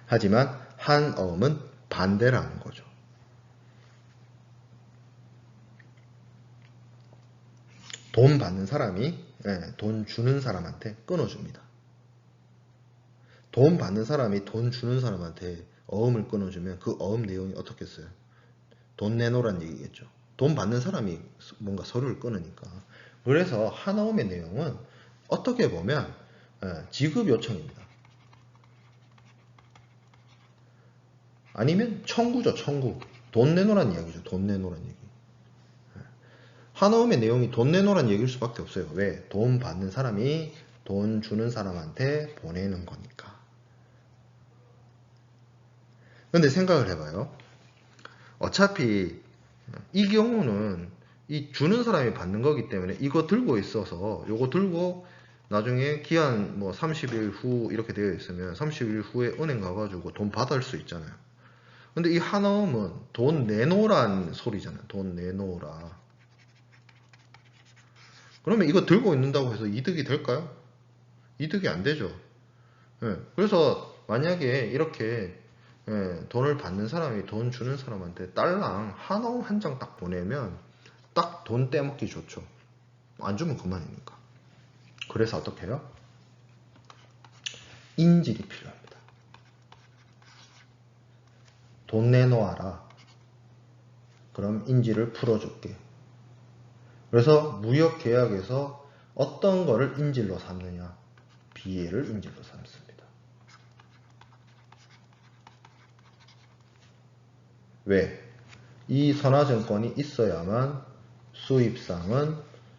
하지만 한어음은 반대라는 거죠. 돈 받는 사람이 돈 주는 사람한테 끊어줍니다. 돈 받는 사람이 돈 주는 사람한테 어음을 끊어주면 그 어음 내용이 어떻겠어요? 돈 내놓으란 얘기겠죠. 돈 받는 사람이 뭔가 서류를 끊으니까. 그래서 한어음의 내용은 어떻게 보면 지급 요청입니다. 아니면 청구죠, 청구. 돈 내놓으란 이야기죠. 돈 내놓으란 얘기. 한어음의 내용이 돈 내놓으란 얘기일 수밖에 없어요. 왜? 돈 받는 사람이 돈 주는 사람한테 보내는 거니까. 근데 생각을 해봐요. 어차피 이 경우는 이 주는 사람이 받는 거기 때문에 이거 들고 있어서 요거 들고 나중에 기한 뭐 30일 후 이렇게 되어 있으면 30일 후에 은행 가가지고 돈 받을 수 있잖아요. 근데 이 한어음은 돈 내놓으란 소리잖아요. 돈 내놓으라. 그러면 이거 들고 있는다고 해서 이득이 될까요? 이득이 안 되죠. 그래서 만약에 이렇게 돈을 받는 사람이 돈 주는 사람한테 딸랑 한어음 한 장 딱 보내면 딱 돈 떼먹기 좋죠. 안 주면 그만이니까. 그래서 어떻게 해요? 인질이 필요합니다. 돈 내놓아라. 그럼 인지를 풀어줄게. 그래서 무역계약에서 어떤 거를 인질로 삼느냐? BA를 인질로 삼습니다. 왜? 이 선화증권이 있어야만 수입상은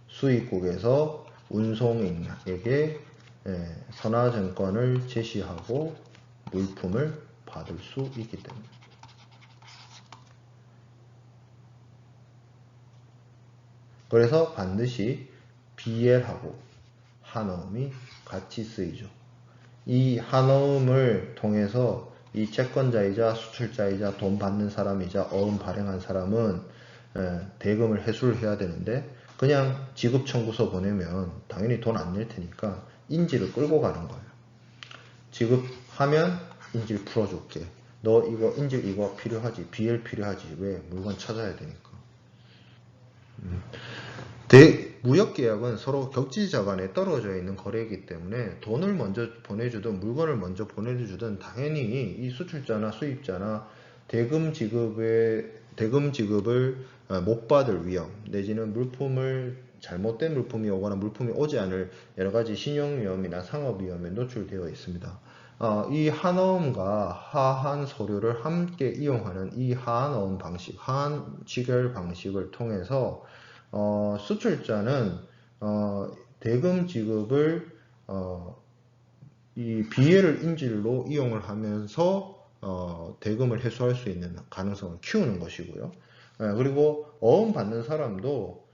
수입국에서 운송인에게 선화증권을 제시하고 물품을 받을 수 있기 때문에. 그래서 반드시 BL하고 한어음이 같이 쓰이죠. 이 한어음을 통해서 이 채권자이자 수출자이자 돈 받는 사람이자 어음 발행한 사람은 대금을 회수를 해야 되는데 그냥 지급 청구서 보내면 당연히 돈 안 낼 테니까 인지를 끌고 가는 거예요. 지급하면 인질 풀어줄게. 너 이거 인질 이거 필요하지? BL 필요하지? 왜? 물건 찾아야 되니까. 무역계약은 서로 격지자 간에 떨어져 있는 거래이기 때문에 돈을 먼저 보내주든 물건을 먼저 보내주든 당연히 이 수출자나 수입자나 대금 지급을 못 받을 위험 내지는 잘못된 물품이 오거나 물품이 오지 않을 여러 가지 신용위험이나 상업위험에 노출되어 있습니다. 이 한어음과 하한 서류를 함께 이용하는 이 하한어음 방식, 하한 지결 방식을 통해서 수출자는 대금 지급을 이 비해를 인질로 이용을 하면서 대금을 회수할 수 있는 가능성을 키우는 것이고요. 그리고 어음 받는 사람도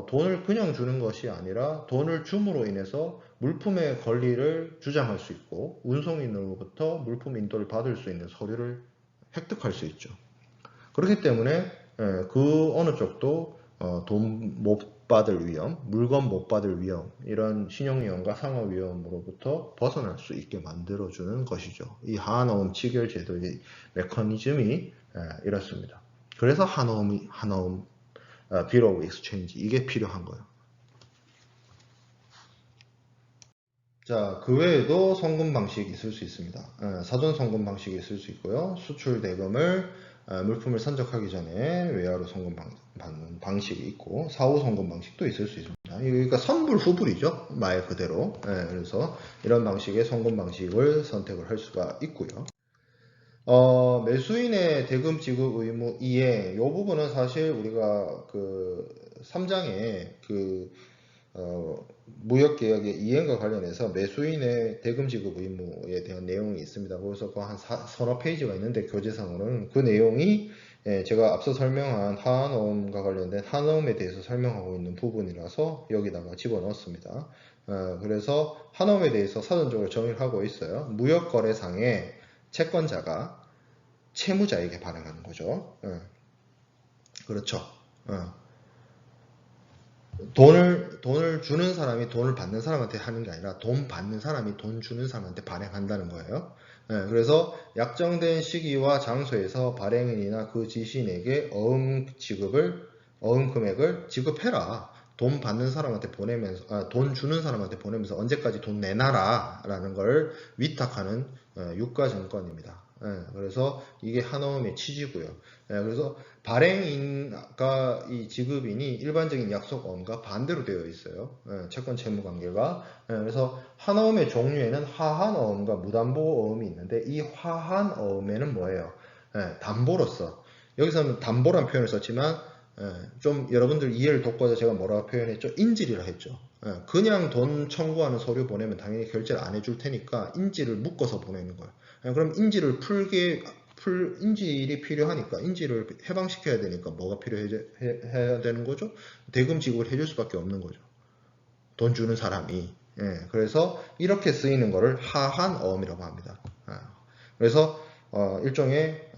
돈을 그냥 주는 것이 아니라 돈을 줌으로 인해서 물품의 권리를 주장할 수 있고 운송인으로부터 물품 인도를 받을 수 있는 서류를 획득할 수 있죠. 그렇기 때문에 그 어느 쪽도 돈 못 받을 위험, 물건 못 받을 위험, 이런 신용위험과 상업위험으로부터 벗어날 수 있게 만들어주는 것이죠. 이 한어음 치결 제도의 메커니즘이 이렇습니다. 그래서 한어음 Bill of Exchange 이게 필요한 거예요. 자, 그 외에도 송금 방식이 있을 수 있습니다. 사전 송금 방식이 있을 수 있고요. 수출 대금을 물품을 선적하기 전에 외화로 송금 받는 방식이 있고 사후 송금 방식도 있을 수 있습니다. 그러니까 선불 후불이죠. 말 그대로. 그래서 이런 방식의 송금 방식을 선택을 할 수가 있고요. 매수인의 대금 지급 의무 2에 이 부분은 사실 우리가 그 3장에 무역계약의 이행과 관련해서 매수인의 대금 지급 의무에 대한 내용이 있습니다. 그래서 그 한 서너 페이지가 있는데 교재상으로는 그 내용이 제가 앞서 설명한 하한어음과 관련된 한어음에 대해서 설명하고 있는 부분이라서 여기다가 집어넣었습니다. 그래서 한어음에 대해서 사전적으로 정의를 하고 있어요. 무역거래상의 채권자가 채무자에게 발행하는 거죠. 그렇죠. 돈을 주는 사람이 돈을 받는 사람한테 하는 게 아니라 돈 받는 사람이 돈 주는 사람한테 발행한다는 거예요. 그래서 약정된 시기와 장소에서 발행인이나 그 지시인에게 어음 금액을 지급해라. 돈 받는 사람한테 보내면서, 돈 주는 사람한테 보내면서 언제까지 돈 내놔라. 라는 걸 위탁하는 유가증권입니다. 그래서 이게 한어음의 취지고요. 그래서 발행인과 이 지급인이 일반적인 약속어음과 반대로 되어 있어요. 채권 채무 관계가. 그래서 한어음의 종류에는 하한어음과 무담보어음이 있는데 이 하한어음에는 뭐예요? 담보로서. 여기서는 담보란 표현을 썼지만 좀 여러분들 이해를 돕고자 제가 뭐라고 표현했죠? 인질이라 했죠. 그냥 돈 청구하는 서류 보내면 당연히 결제를 안 해줄 테니까 인질을 묶어서 보내는 거예요. 그럼 인질을 인질이 필요하니까 인질을 해방시켜야 되니까 뭐가 필요해야 되는 거죠? 대금 지급을 해줄 수밖에 없는 거죠. 돈 주는 사람이. 그래서 이렇게 쓰이는 거를 하한어음이라고 합니다. 그래서 일종의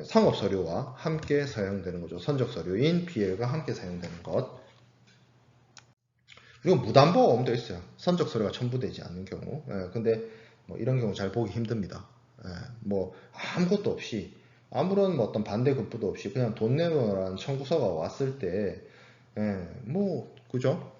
상업서류와 함께 사용되는 거죠. 선적서류인 BL과 함께 사용되는 것. 그리고 무담보어음도 있어요. 선적서류가 첨부되지 않는 경우. 근데 뭐 이런 경우 잘 보기 힘듭니다. 뭐 아무것도 없이 아무런 뭐 어떤 반대 급부도 없이 그냥 돈 내놓으라는 청구서가 왔을 때, 뭐 그죠?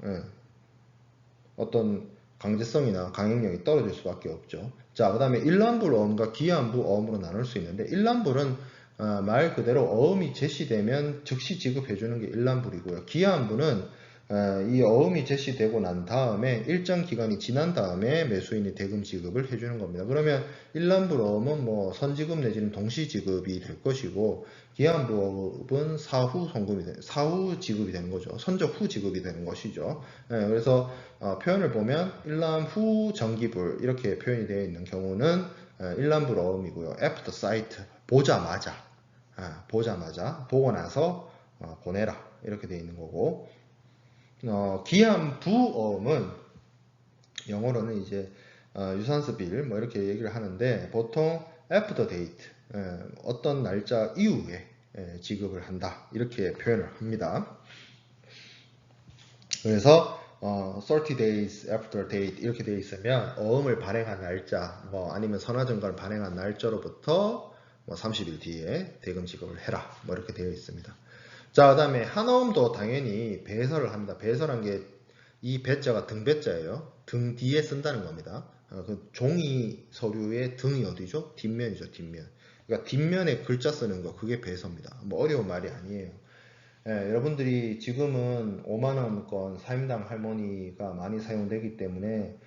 어떤 강제성이나 강행력이 떨어질 수밖에 없죠. 자, 그 다음에 일란불 어음과 기한부 어음으로 나눌 수 있는데 일란불은 말 그대로 어음이 제시되면 즉시 지급해주는 게 일람불이고요. 기한부는 이 어음이 제시되고 난 다음에 일정 기간이 지난 다음에 매수인이 대금 지급을 해주는 겁니다. 그러면 일람불 어음은 뭐 선지급 내지는 동시 지급이 될 것이고 기한부업은 사후 지급이 되는 거죠. 선적 후 지급이 되는 것이죠. 그래서 표현을 보면 일람 후 정기불 이렇게 표현이 되어 있는 경우는 일람불 어음이고요. after sight 보자마자 보고 나서 보내라 이렇게 되어 있는 거고 기한부어음은 영어로는 이제 유산스 빌 뭐 이렇게 얘기를 하는데 보통 after date 어떤 날짜 이후에 지급을 한다 이렇게 표현을 합니다. 그래서 30 days after date 이렇게 되어 있으면 어음을 발행한 날짜 뭐 아니면 선화증권을 발행한 날짜로부터 뭐 30일 뒤에 대금 지급을 해라 뭐 이렇게 되어 있습니다. 자, 그 다음에 한어음도 당연히 배설을 합니다. 배설한 게 이 배자가 등배자예요. 등 뒤에 쓴다는 겁니다. 그 종이 서류의 등이 어디죠? 뒷면이죠, 뒷면. 그러니까 뒷면에 글자 쓰는 거, 그게 배서입니다. 뭐 어려운 말이 아니에요. 여러분들이 지금은 5만원권 사임당 할머니가 많이 사용되기 때문에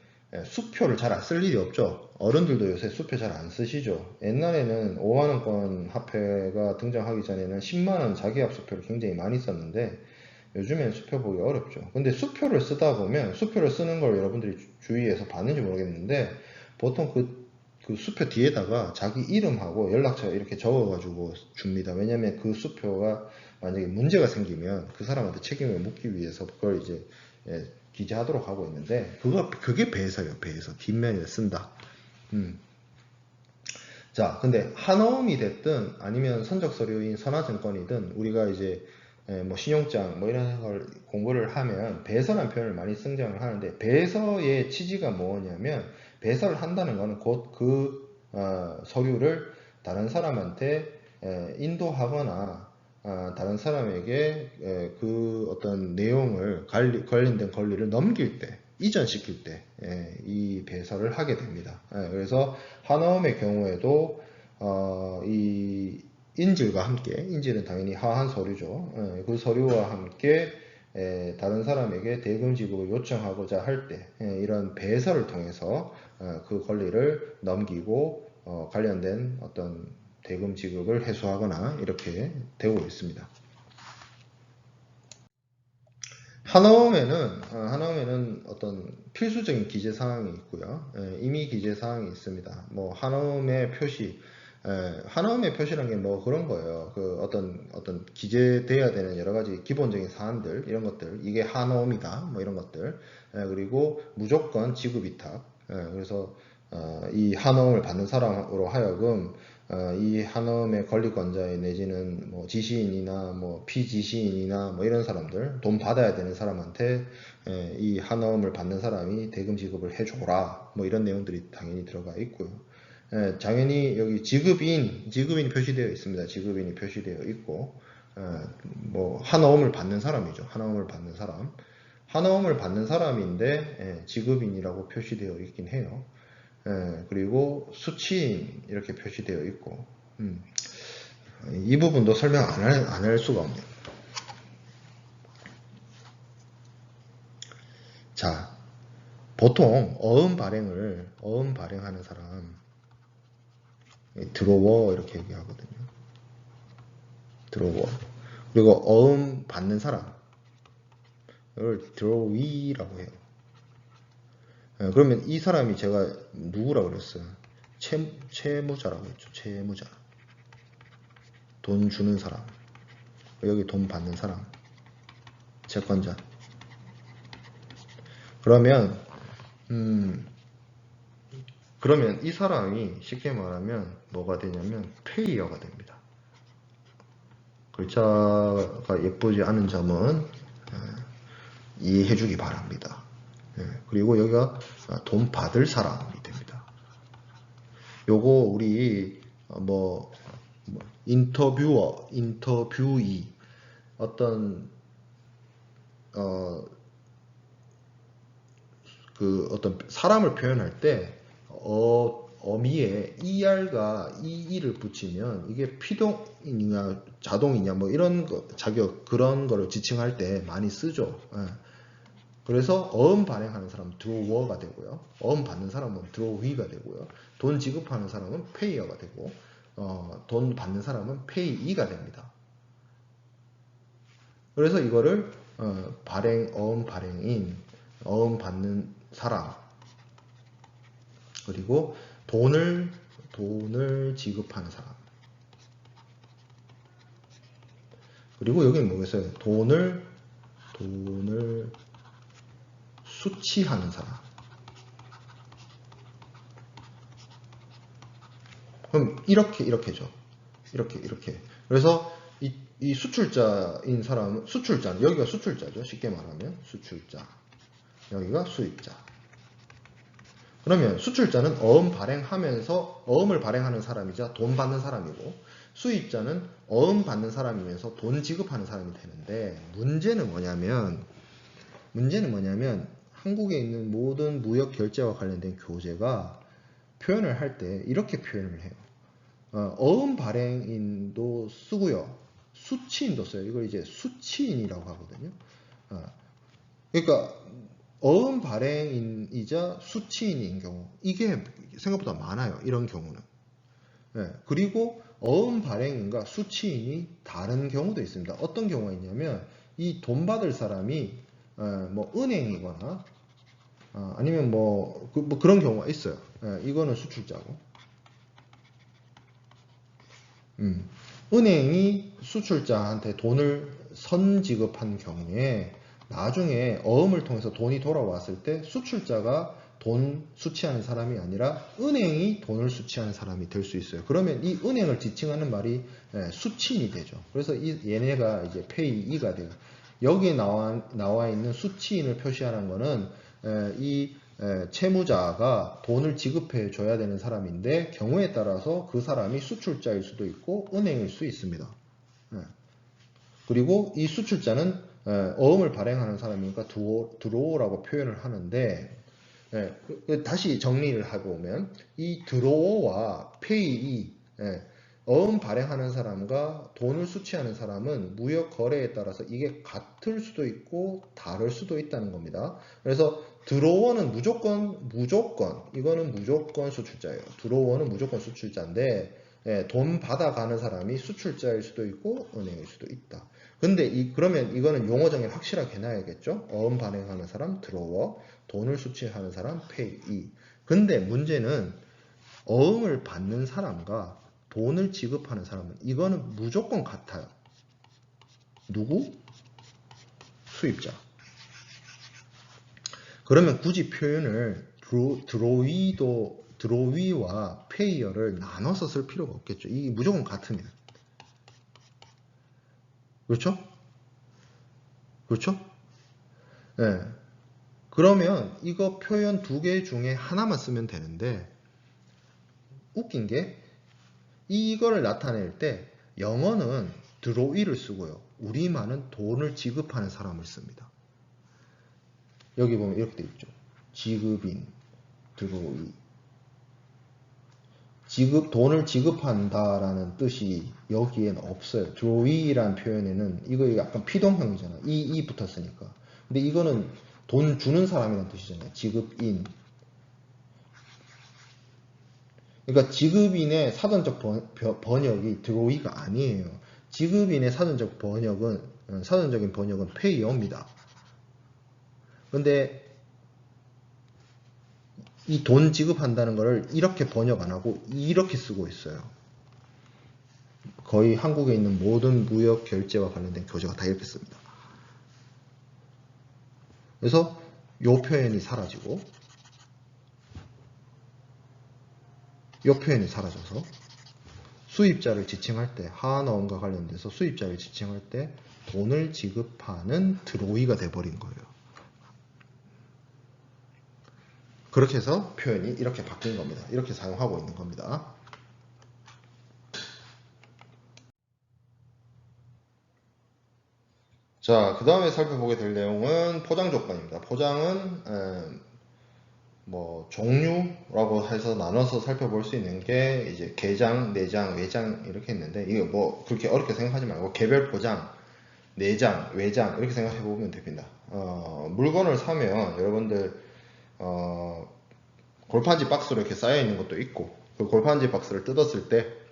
수표를 잘 안 쓸 일이 없죠. 어른들도 요새 수표 잘 안 쓰시죠. 옛날에는 5만원권 화폐가 등장하기 전에는 10만원 자기압 수표를 굉장히 많이 썼는데 요즘엔 수표 보기 어렵죠. 근데 수표를 쓰다 보면 수표를 쓰는 걸 여러분들이 주위에서 봤는지 모르겠는데 보통 그 수표 뒤에다가 자기 이름하고 연락처 이렇게 적어가지고 줍니다. 왜냐면 그 수표가 만약에 문제가 생기면 그 사람한테 책임을 묻기 위해서 그걸 이제 기재하도록 하고 있는데 그게 배서예요. 배서 뒷면에 쓴다. 자, 근데 한어음이 됐든 아니면 선적서류인 선화증권이든 우리가 이제 뭐 신용장 뭐 이런 걸 공부를 하면 배서라는 표현을 많이 등장을 하는데 배서의 취지가 뭐냐면 배서를 한다는 것은 곧 그 서류를 다른 사람한테 인도하거나 다른 사람에게 그 어떤 내용을 관련된 권리를 넘길 때 이전시킬 때 이 배서를 하게 됩니다. 그래서 한어음의 경우에도 이 인질과 함께, 인질은 당연히 하한 서류죠. 그 서류와 함께 다른 사람에게 대금 지급을 요청하고자 할 때 이런 배서를 통해서 그 권리를 넘기고 관련된 어떤 대금 지급을 해소하거나 이렇게 되고 있습니다. 한어음에는 어떤 필수적인 기재 사항이 있고요. 임의 기재 사항이 있습니다. 뭐 한어음의 표시, 한어음의 표시라는 게 뭐 그런 거예요. 그 어떤 기재돼야 되는 여러 가지 기본적인 사안들 이런 것들 이게 한어음이다 뭐 이런 것들 그리고 무조건 지급 위탁 그래서 이 한어음을 받는 사람으로 하여금 이 한어음의 권리권자의 내지는 뭐 지시인이나 뭐 피지시인이나 뭐 이런 사람들 돈 받아야 되는 사람한테 이 한어음을 받는 사람이 대금 지급을 해줘라 뭐 이런 내용들이 당연히 들어가 있고요. 당연히 여기 지급인이 표시되어 있습니다. 지급인이 표시되어 있고 뭐 한어음을 받는 사람이죠. 한어음을 받는 사람. 한어음을 받는 사람인데 지급인이라고 표시되어 있긴 해요. 그리고 수취인 이렇게 표시되어 있고 이 부분도 설명 안 할 수가 없네요. 자, 보통 어음 발행하는 사람 드로워 이렇게 얘기하거든요. 드로워. 그리고 어음 받는 사람 이걸 드로위라고 해요. 그러면 이 사람이 제가 누구라고 그랬어요? 채무자라고 했죠. 채무자. 돈 주는 사람. 여기 돈 받는 사람. 채권자. 그러면 이 사람이 쉽게 말하면 뭐가 되냐면 페이어가 됩니다. 글자가 예쁘지 않은 점은 이해해 주기 바랍니다. 그리고 여기가 돈 받을 사람이 됩니다. 요거 우리 인터뷰이 어떤 어떤 사람을 표현할 때 어미에 ER과 EE를 붙이면 이게 피동이냐 자동이냐 뭐 이런 거, 자격 그런 거를 지칭할 때 많이 쓰죠. 예. 그래서 어음 발행하는 사람은 드로워가 되고요. 어음 받는 사람은 드로위가 되고요. 돈 지급하는 사람은 페이어가 되고 돈 받는 사람은 페이이가 됩니다. 그래서 이거를 어음 발행인, 어음 받는 사람, 그리고 돈을 지급하는 사람, 그리고 여기는 뭐겠어요? 돈을 수취하는 사람. 그럼 이렇게죠. 이렇게. 그래서 이 수출자인 사람은 수출자는 여기가 수출자죠. 쉽게 말하면 수출자. 여기가 수입자. 그러면 수출자는 어음 발행하면서 어음을 발행하는 사람이자 돈 받는 사람이고 수입자는 어음 받는 사람이면서 돈 지급하는 사람이 되는데 문제는 뭐냐면 한국에 있는 모든 무역 결제와 관련된 교재가 표현을 할 때 이렇게 표현을 해요. 어음 발행인도 쓰고요. 수취인도 써요. 이걸 이제 수취인이라고 하거든요. 그러니까 어음 발행인이자 수취인인 경우 이게 생각보다 많아요. 이런 경우는. 그리고 어음 발행인과 수취인이 다른 경우도 있습니다. 어떤 경우가 있냐면 이 돈 받을 사람이 뭐 은행이거나 아니면 뭐 그런 경우가 있어요. 이거는 수출자고. 은행이 수출자한테 돈을 선지급한 경우에 나중에 어음을 통해서 돈이 돌아왔을 때 수출자가 돈 수취하는 사람이 아니라 은행이 돈을 수취하는 사람이 될 수 있어요. 그러면 이 은행을 지칭하는 말이 수취인이 되죠. 그래서 얘네가 이제 페이이가 돼요. 여기에 나와 있는 수취인을 표시하는 거는 이 채무자가 돈을 지급해 줘야 되는 사람인데 경우에 따라서 그 사람이 수출자일 수도 있고 은행일 수 있습니다. 그리고 이 수출자는 어음을 발행하는 사람이니까 드로어라고 표현을 하는데 다시 정리를 해보면 이 드로어와 페이이 어음 발행하는 사람과 돈을 수취하는 사람은 무역 거래에 따라서 이게 같을 수도 있고 다를 수도 있다는 겁니다. 그래서 드로어는 무조건 이거는 무조건 수출자예요. 드로어는 무조건 수출자인데 돈 받아가는 사람이 수출자일 수도 있고 은행일 수도 있다. 근데 그러면 이거는 용어 정의를 확실하게 해놔야겠죠. 어음 발행하는 사람 드로어, 돈을 수취하는 사람 페이. 근데 문제는 어음을 받는 사람과 돈을 지급하는 사람은 이거는 무조건 같아요. 누구? 수입자. 그러면 굳이 표현을 드로위와 페이어를 나눠서 쓸 필요가 없겠죠. 이게 무조건 같으면. 그렇죠? 그렇죠? 네. 그러면 이거 표현 두 개 중에 하나만 쓰면 되는데 웃긴 게 이거를 나타낼 때 영어는 드로이를 쓰고요. 우리말은 돈을 지급하는 사람을 씁니다. 여기 보면 이렇게 돼 있죠. 지급인, 드로이. 돈을 지급한다라는 뜻이 여기엔 없어요. 드로이라는 표현에는 이거 약간 피동형이잖아. 이 붙었으니까. 근데 이거는 돈 주는 사람이라는 뜻이잖아요. 지급인. 그러니까 지급인의 사전적 번역이 드로이가 아니에요. 지급인의 사전적인 번역은 페이어입니다. 근데 이 돈 지급한다는 거를 이렇게 번역 안 하고 이렇게 쓰고 있어요. 거의 한국에 있는 모든 무역 결제와 관련된 교재가 다 이렇게 씁니다. 그래서 요 표현이 사라지고 요 표현이 사라져서 수입자를 지칭할 때 하나원과 관련돼서 수입자를 지칭할 때 돈을 지급하는 드로이가 돼버린 거예요. 그렇게 해서 표현이 이렇게 바뀐 겁니다. 이렇게 사용하고 있는 겁니다. 자, 그 다음에 살펴보게 될 내용은 포장 조건입니다. 포장은 뭐 종류라고 해서 나눠서 살펴볼 수 있는 게 이제 개장, 내장, 외장 이렇게 있는데 이거 뭐 그렇게 어렵게 생각하지 말고 개별 포장, 내장, 외장 이렇게 생각해 보면 됩니다. 물건을 사면 여러분들 골판지 박스로 이렇게 쌓여 있는 것도 있고 그 골판지 박스를 뜯었을 때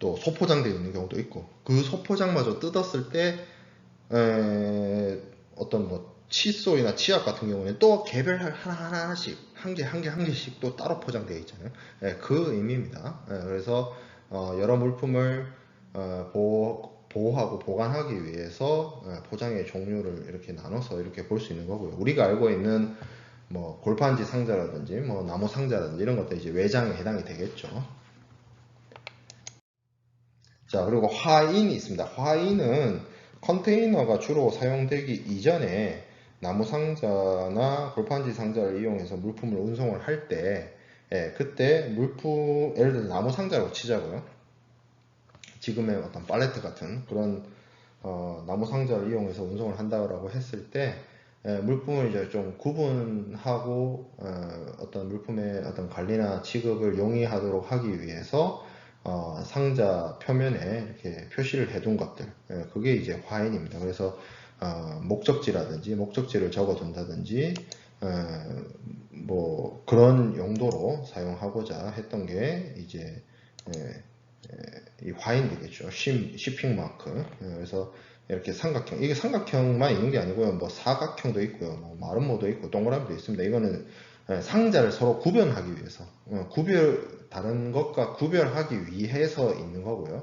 또 소포장되어 있는 경우도 있고 그 소포장마저 뜯었을 때 어떤 뭐 칫솔이나 치약 같은 경우는 또 개별 하나하나씩 한 개씩 또 따로 포장되어 있잖아요. 그 의미입니다. 그래서 여러 물품을 보호하고 보관하기 위해서 포장의 종류를 이렇게 나눠서 이렇게 볼 수 있는 거고요. 우리가 알고 있는 뭐 골판지 상자라든지 뭐 나무 상자라든지 이런 것도 이제 외장에 해당이 되겠죠. 자, 그리고 화인이 있습니다. 화인은 컨테이너가 주로 사용되기 이전에 나무 상자나 골판지 상자를 이용해서 물품을 운송을 할 때, 그때 물품, 예를 들어 나무 상자라고 치자고요. 지금의 어떤 팔레트 같은 그런 나무 상자를 이용해서 운송을 한다고 했을 때, 물품을 이제 좀 구분하고 어떤 물품의 어떤 관리나 취급을 용이하도록 하기 위해서 상자 표면에 이렇게 표시를 해둔 것들, 그게 이제 화인입니다. 그래서 목적지를 적어둔다든지 뭐 그런 용도로 사용하고자 했던 게 이제 이 화인 되겠죠. shipping 마크. 그래서 이렇게 삼각형, 이게 삼각형만 있는 게 아니고요. 뭐 사각형도 있고요. 뭐 마름모도 있고 동그라미도 있습니다. 이거는 상자를 서로 구별하기 위해서, 다른 것과 구별하기 위해서 있는 거고요.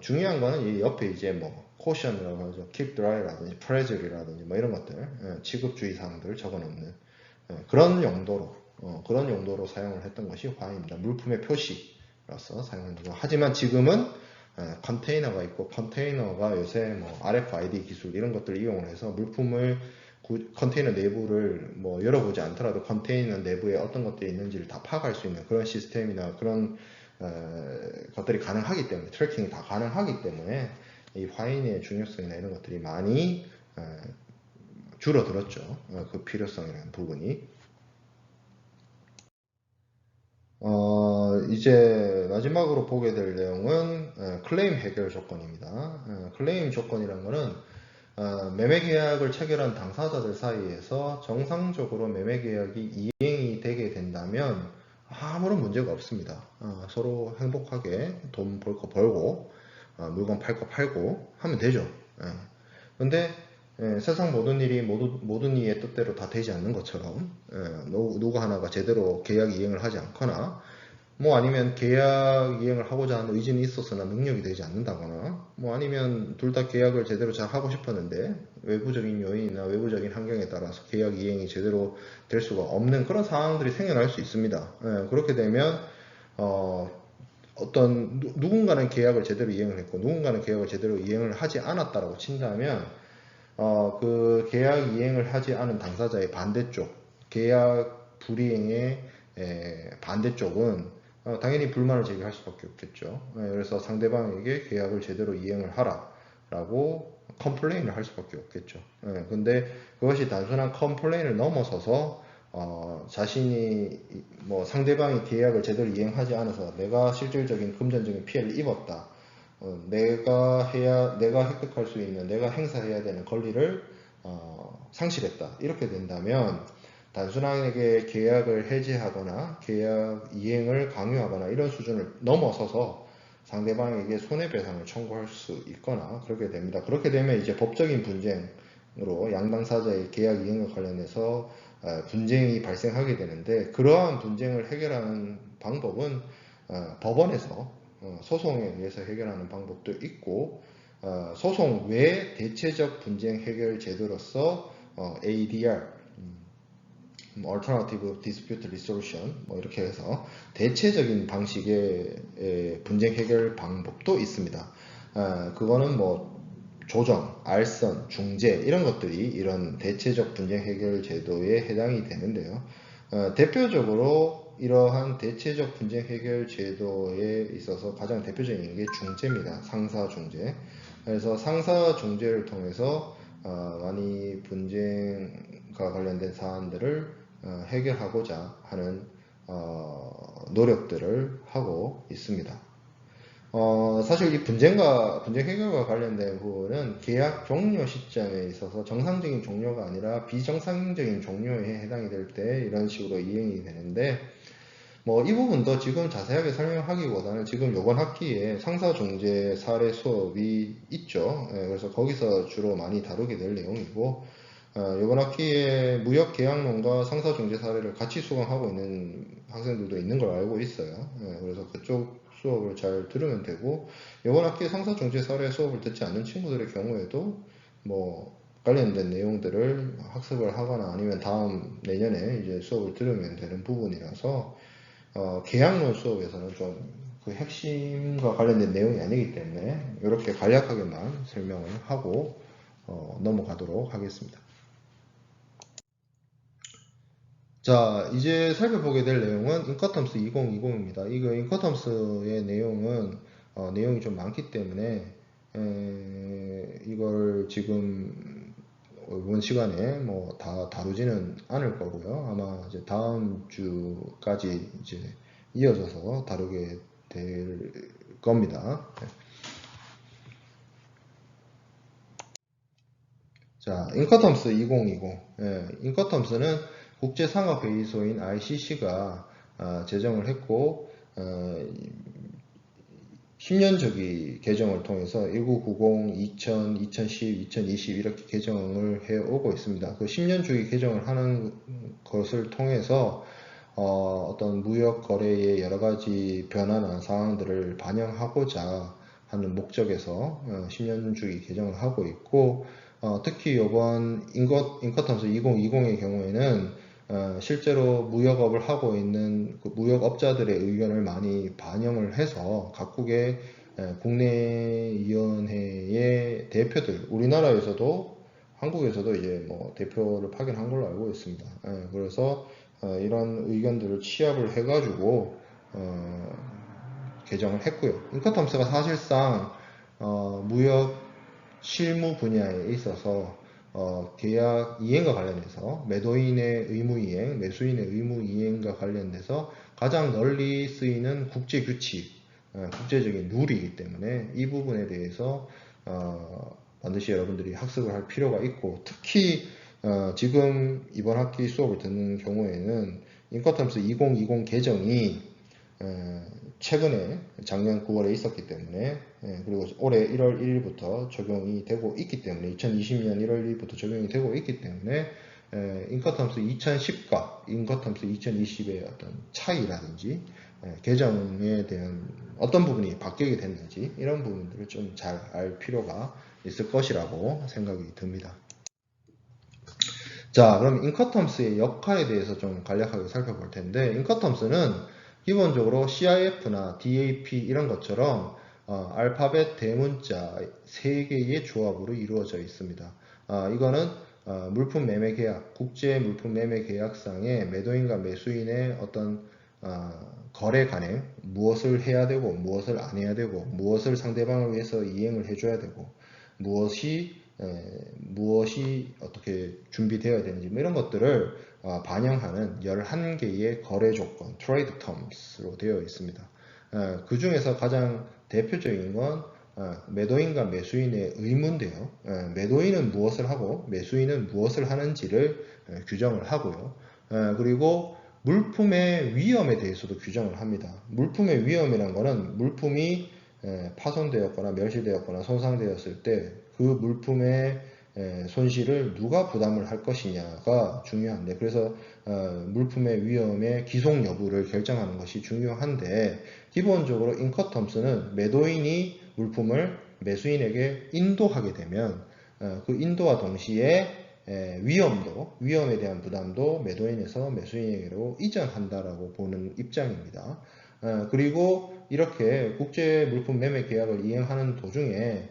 중요한 거는 이 옆에 이제 뭐 caution이라고 하죠. keep dry라든지 preserve이라든지 뭐 이런 것들, 취급주의 사항들을 적어 놓는 그런 용도로 사용을 했던 것이 화입니다. 물품의 표시로서 사용하는 거죠. 하지만 지금은 컨테이너가 있고 컨테이너가 요새 뭐 RFID 기술 이런 것들을 이용해서 물품을 컨테이너 내부를 뭐 열어보지 않더라도 컨테이너 내부에 어떤 것들이 있는지를 다 파악할 수 있는 그런 시스템이나 그런 것들이 가능하기 때문에 트래킹이 다 가능하기 때문에 이 화인의 중요성이나 이런 것들이 많이 줄어들었죠. 그 필요성이라는 부분이. 이제 마지막으로 보게 될 내용은 클레임 해결 조건입니다. 클레임 조건이란 거는 매매 계약을 체결한 당사자들 사이에서 정상적으로 매매 계약이 이행이 되게 된다면 아무런 문제가 없습니다. 서로 행복하게 돈 벌 거 벌고 물건 팔 거 팔고 하면 되죠. 근데 세상 모든 일이 모든 이의 뜻대로 다 되지 않는 것처럼 누구 하나가 제대로 계약 이행을 하지 않거나 뭐 아니면 계약 이행을 하고자 하는 의지는 있었으나 능력이 되지 않는다거나 뭐 아니면 둘 다 계약을 제대로 잘 하고 싶었는데 외부적인 요인이나 외부적인 환경에 따라서 계약 이행이 제대로 될 수가 없는 그런 상황들이 생겨날 수 있습니다. 그렇게 되면 어떤 누군가는 계약을 제대로 이행을 했고 누군가는 계약을 제대로 이행을 하지 않았다라고 친다면 그 계약 이행을 하지 않은 당사자의 반대쪽, 계약 불이행의 반대쪽은 당연히 불만을 제기할 수밖에 없겠죠. 그래서 상대방에게 계약을 제대로 이행을 하라라고 컴플레인을 할 수밖에 없겠죠. 근데 그것이 단순한 컴플레인을 넘어서서 자신이 뭐 상대방이 계약을 제대로 이행하지 않아서 내가 실질적인 금전적인 피해를 입었다. 내가 획득할 수 있는, 내가 행사해야 되는 권리를 상실했다. 이렇게 된다면 단순하게 계약을 해지하거나 계약 이행을 강요하거나 이런 수준을 넘어서서 상대방에게 손해배상을 청구할 수 있거나 그렇게 됩니다. 그렇게 되면 이제 법적인 분쟁으로 양당사자의 계약 이행과 관련해서 분쟁이 발생하게 되는데 그러한 분쟁을 해결하는 방법은 법원에서 소송에 의해서 해결하는 방법도 있고 소송 외 대체적 분쟁 해결 제도로서 ADR Alternative Dispute Resolution 뭐 이렇게 해서 대체적인 방식의 분쟁 해결 방법도 있습니다. 그거는 뭐 조정, 알선, 중재 이런 것들이 이런 대체적 분쟁 해결 제도에 해당이 되는데요. 대표적으로 이러한 대체적 분쟁 해결 제도에 있어서 가장 대표적인 게 중재입니다. 상사 중재. 그래서 상사 중재를 통해서 많이 분쟁과 관련된 사안들을 해결하고자 하는 노력들을 하고 있습니다. 사실 이 분쟁 해결과 관련된 부분은 계약 종료 시점에 있어서 정상적인 종료가 아니라 비정상적인 종료에 해당이 될 때 이런 식으로 이행이 되는데, 뭐 이 부분도 지금 자세하게 설명하기보다는 지금 이번 학기에 상사중재 사례 수업이 있죠. 그래서 거기서 주로 많이 다루게 될 내용이고, 이번 학기에 무역계약론과 상사중재 사례를 같이 수강하고 있는 학생들도 있는 걸 알고 있어요. 그래서 그쪽 수업을 잘 들으면 되고, 이번 학기에 상사중재 사례 수업을 듣지 않는 친구들의 경우에도 뭐 관련된 내용들을 학습을 하거나 아니면 다음 내년에 이제 수업을 들으면 되는 부분이라서, 계약론 수업에서는 좀 그 핵심과 관련된 내용이 아니기 때문에 이렇게 간략하게만 설명을 하고 넘어가도록 하겠습니다. 자, 이제 살펴보게 될 내용은 인커텀스 2020입니다. 이거 인커텀스의 내용은 내용이 좀 많기 때문에 이걸 지금 이번 시간에 뭐 다 다루지는 않을 거고요. 아마 이제 다음 주까지 이제 이어져서 다루게 될 겁니다. 자, 인커텀스 2020. 인커텀스는 국제상업회의소인 ICC가 제정을 했고, 10년 주기 개정을 통해서 1990, 2000, 2010, 2020 이렇게 개정을 해오고 있습니다. 그 10년 주기 개정을 하는 것을 통해서 어떤 무역 거래의 여러 가지 변화나 상황들을 반영하고자 하는 목적에서 10년 주기 개정을 하고 있고, 특히 이번 인커텀스 2020의 경우에는 실제로 무역업을 하고 있는 그 무역업자들의 의견을 많이 반영을 해서 각국의 국내위원회의 대표들, 우리나라에서도 한국에서도 이제 뭐 대표를 파견한 걸로 알고 있습니다. 그래서 이런 의견들을 취합을 해가지고 개정을 했고요. 인커텀스가 사실상 무역 실무 분야에 있어서 계약 이행과 관련해서 매도인의 의무 이행, 매수인의 의무 이행과 관련돼서 가장 널리 쓰이는 국제 규칙, 국제적인 룰이기 때문에 이 부분에 대해서 반드시 여러분들이 학습을 할 필요가 있고, 특히 지금 이번 학기 수업을 듣는 경우에는 인커텀스 2020 개정이 최근에 작년 9월에 있었기 때문에, 그리고 올해 1월 1일부터 적용이 되고 있기 때문에, 2020년 1월 1일부터 적용이 되고 있기 때문에 인커텀스 2010과 인커텀스 2020의 어떤 차이라든지 개정에 대한 어떤 부분이 바뀌게 됐는지 이런 부분들을 좀 잘 알 필요가 있을 것이라고 생각이 듭니다. 자, 그럼 인커텀스의 역할에 대해서 좀 간략하게 살펴볼 텐데, 인커텀스는 기본적으로 CIF나 DAP 이런 것처럼 알파벳 대문자 3개의 조합으로 이루어져 있습니다. 이거는 물품 매매 계약, 국제 물품 매매 계약상의 매도인과 매수인의 어떤 거래 간에 무엇을 해야 되고 무엇을 안 해야 되고 무엇을 상대방을 위해서 이행을 해줘야 되고 무엇이 어떻게 준비되어야 되는지 뭐 이런 것들을 반영하는 11개의 거래 조건, 트레이드 텀스로 되어 있습니다. 그 중에서 가장 대표적인 건 매도인과 매수인의 의무인데요. 매도인은 무엇을 하고 매수인은 무엇을 하는지를 규정을 하고요. 그리고 물품의 위험에 대해서도 규정을 합니다. 물품의 위험이라는 것은 물품이 파손되었거나 멸실되었거나 손상되었을 때 그 물품의 손실을 누가 부담을 할 것이냐가 중요한데, 그래서 물품의 위험의 기속 여부를 결정하는 것이 중요한데, 기본적으로 인커텀스는 매도인이 물품을 매수인에게 인도하게 되면 그 인도와 동시에 위험에 대한 부담도 매도인에서 매수인에게로 이전한다라고 보는 입장입니다. 그리고 이렇게 국제 물품 매매 계약을 이행하는 도중에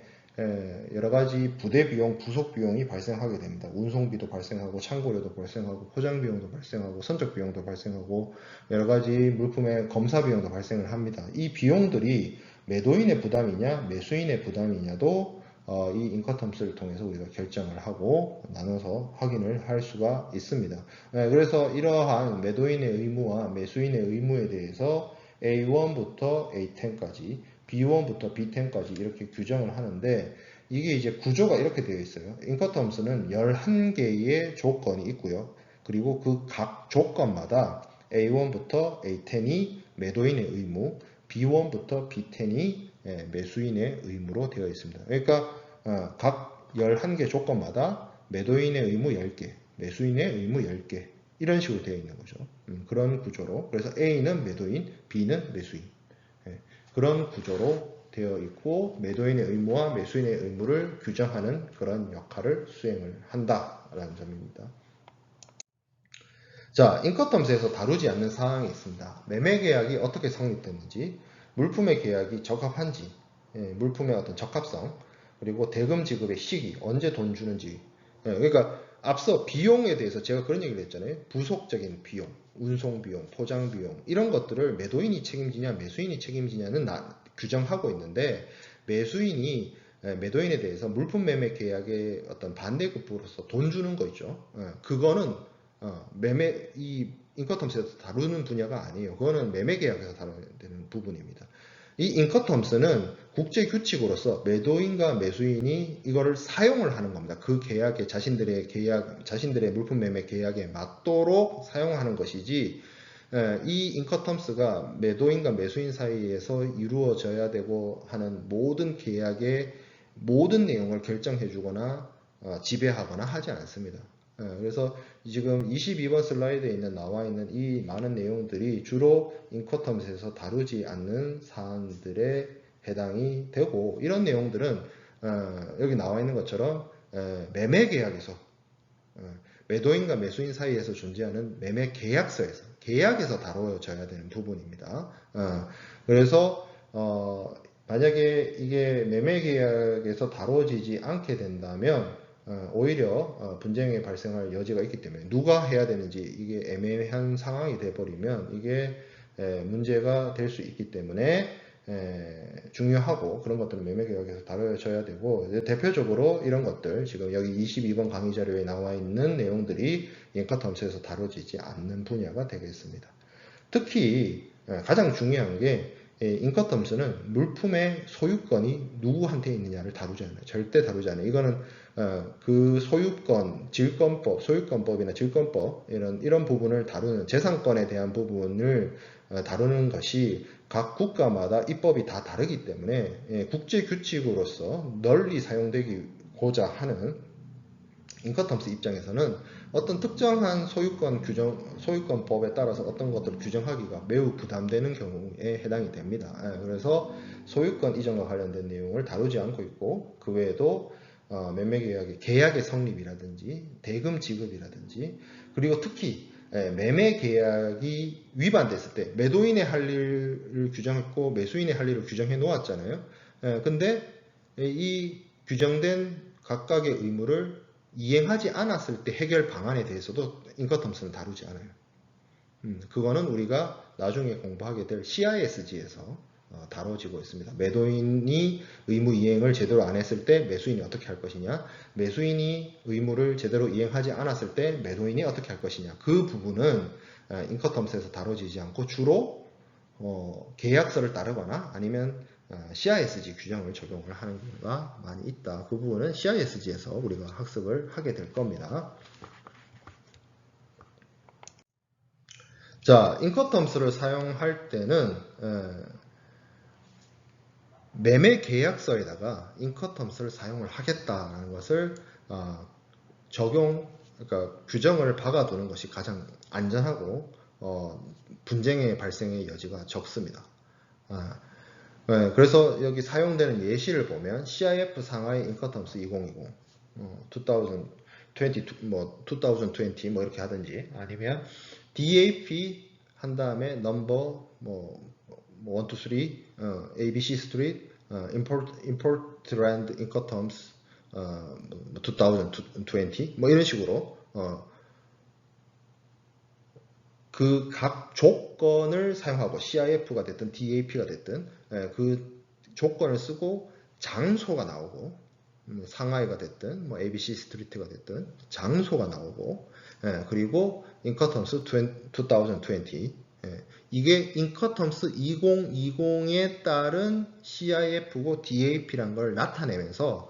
여러 가지 부대 비용, 부속 비용이 발생하게 됩니다. 운송비도 발생하고, 창고료도 발생하고, 포장 비용도 발생하고, 선적 비용도 발생하고, 여러 가지 물품의 검사 비용도 발생을 합니다. 이 비용들이 매도인의 부담이냐, 매수인의 부담이냐도 이 인커텀스를 통해서 우리가 결정을 하고 나눠서 확인을 할 수가 있습니다. 그래서 이러한 매도인의 의무와 매수인의 의무에 대해서 A1부터 A10까지, B1부터 B10까지 이렇게 규정을 하는데 이게 이제 구조가 이렇게 되어 있어요. 인커텀스는 11개의 조건이 있고요. 그리고 그 각 조건마다 A1부터 A10이 매도인의 의무, B1부터 B10이 매수인의 의무로 되어 있습니다. 그러니까 각 11개 조건마다 매도인의 의무 10개, 매수인의 의무 10개 이런 식으로 되어 있는 거죠. 그런 구조로. 그래서 A는 매도인, B는 매수인. 그런 구조로 되어 있고 매도인의 의무와 매수인의 의무를 규정하는 그런 역할을 수행을 한다라는 점입니다. 자, 인커텀스에서 다루지 않는 사항이 있습니다. 매매 계약이 어떻게 성립됐는지, 물품의 계약이 적합한지, 물품의 어떤 적합성, 그리고 대금 지급의 시기, 언제 돈 주는지. 그러니까 앞서 비용에 대해서 제가 그런 얘기를 했잖아요. 부속적인 비용, 운송 비용, 포장 비용 이런 것들을 매도인이 책임지냐, 매수인이 책임지냐는 규정하고 있는데 매수인이 매도인에 대해서 물품 매매 계약의 어떤 반대급부로서 돈 주는 거 있죠. 그거는 이 인커텀스에서 다루는 분야가 아니에요. 그거는 매매 계약에서 다뤄야 되는 부분입니다. 이 인커텀스는 국제 규칙으로서 매도인과 매수인이 이거를 사용을 하는 겁니다. 그 계약에 자신들의 물품 매매 계약에 맞도록 사용하는 것이지, 이 인커텀스가 매도인과 매수인 사이에서 이루어져야 되고 하는 모든 계약의 모든 내용을 결정해 주거나 지배하거나 하지 않습니다. 그래서 지금 22번 슬라이드에 나와 있는 이 많은 내용들이 주로 인커텀스에서 다루지 않는 사안들에 해당이 되고, 이런 내용들은 여기 나와 있는 것처럼 매매 계약에서 매도인과 매수인 사이에서 존재하는 매매 계약에서 다뤄져야 되는 부분입니다. 그래서 만약에 이게 매매 계약에서 다뤄지지 않게 된다면 오히려 분쟁이 발생할 여지가 있기 때문에 누가 해야 되는지 이게 애매한 상황이 돼버리면 이게 문제가 될 수 있기 때문에 중요하고, 그런 것들은 매매계약에서 다뤄져야 되고, 대표적으로 이런 것들 지금 여기 22번 강의 자료에 나와 있는 내용들이 인커텀스에서 다뤄지지 않는 분야가 되겠습니다. 특히 가장 중요한 게 인커텀스는 물품의 소유권이 누구한테 있느냐를 다루지 않아요. 절대 다루지 않아요. 이거는 그 소유권, 소유권법이나 질권법 이런 부분을 다루는, 재산권에 대한 부분을 다루는 것이 각 국가마다 입법이 다 다르기 때문에 국제 규칙으로서 널리 사용되고자 하는 인커텀스 입장에서는 어떤 특정한 소유권법에 따라서 어떤 것들을 규정하기가 매우 부담되는 경우에 해당이 됩니다. 그래서 소유권 이전과 관련된 내용을 다루지 않고 있고, 그 외에도 매매계약의 계약의 성립이라든지 대금 지급이라든지, 그리고 특히 매매 계약이 위반됐을 때 매도인의 할 일을 규정했고 매수인의 할 일을 규정해 놓았잖아요. 근데 이 규정된 각각의 의무를 이행하지 않았을 때 해결 방안에 대해서도 인커텀스는 다루지 않아요. 그거는 우리가 나중에 공부하게 될 CISG에서 다뤄지고 있습니다. 매도인이 의무 이행을 제대로 안 했을 때 매수인이 어떻게 할 것이냐, 매수인이 의무를 제대로 이행하지 않았을 때 매도인이 어떻게 할 것이냐, 그 부분은 인커텀스에서 다뤄지지 않고 주로 계약서를 따르거나 아니면 CISG 규정을 적용을 하는 경우가 많이 있다. 그 부분은 CISG에서 우리가 학습을 하게 될 겁니다. 자, 인커텀스를 사용할 때는 매매 계약서에다가 인커텀스를 사용을 하겠다라는 것을 그러니까 규정을 박아두는 것이 가장 안전하고 분쟁의 발생의 여지가 적습니다. 그래서 여기 사용되는 예시를 보면 CIF 상하이 인커텀스 2020, 2020 뭐 이렇게 하든지, 아니면 DAP 한 다음에 넘버 1, 2, 3 ABC 스트리트 Importland Incoterms 2020 뭐 이런 식으로 그 각 조건을 사용하고, CIF가 됐든 DAP가 됐든 그 조건을 쓰고 장소가 나오고 상하이가 됐든 뭐 ABC 스트리트가 됐든 장소가 나오고, 그리고 인커텀스 2020, 이게 인커텀스 2020에 따른 CIF고 DAP란 걸 나타내면서,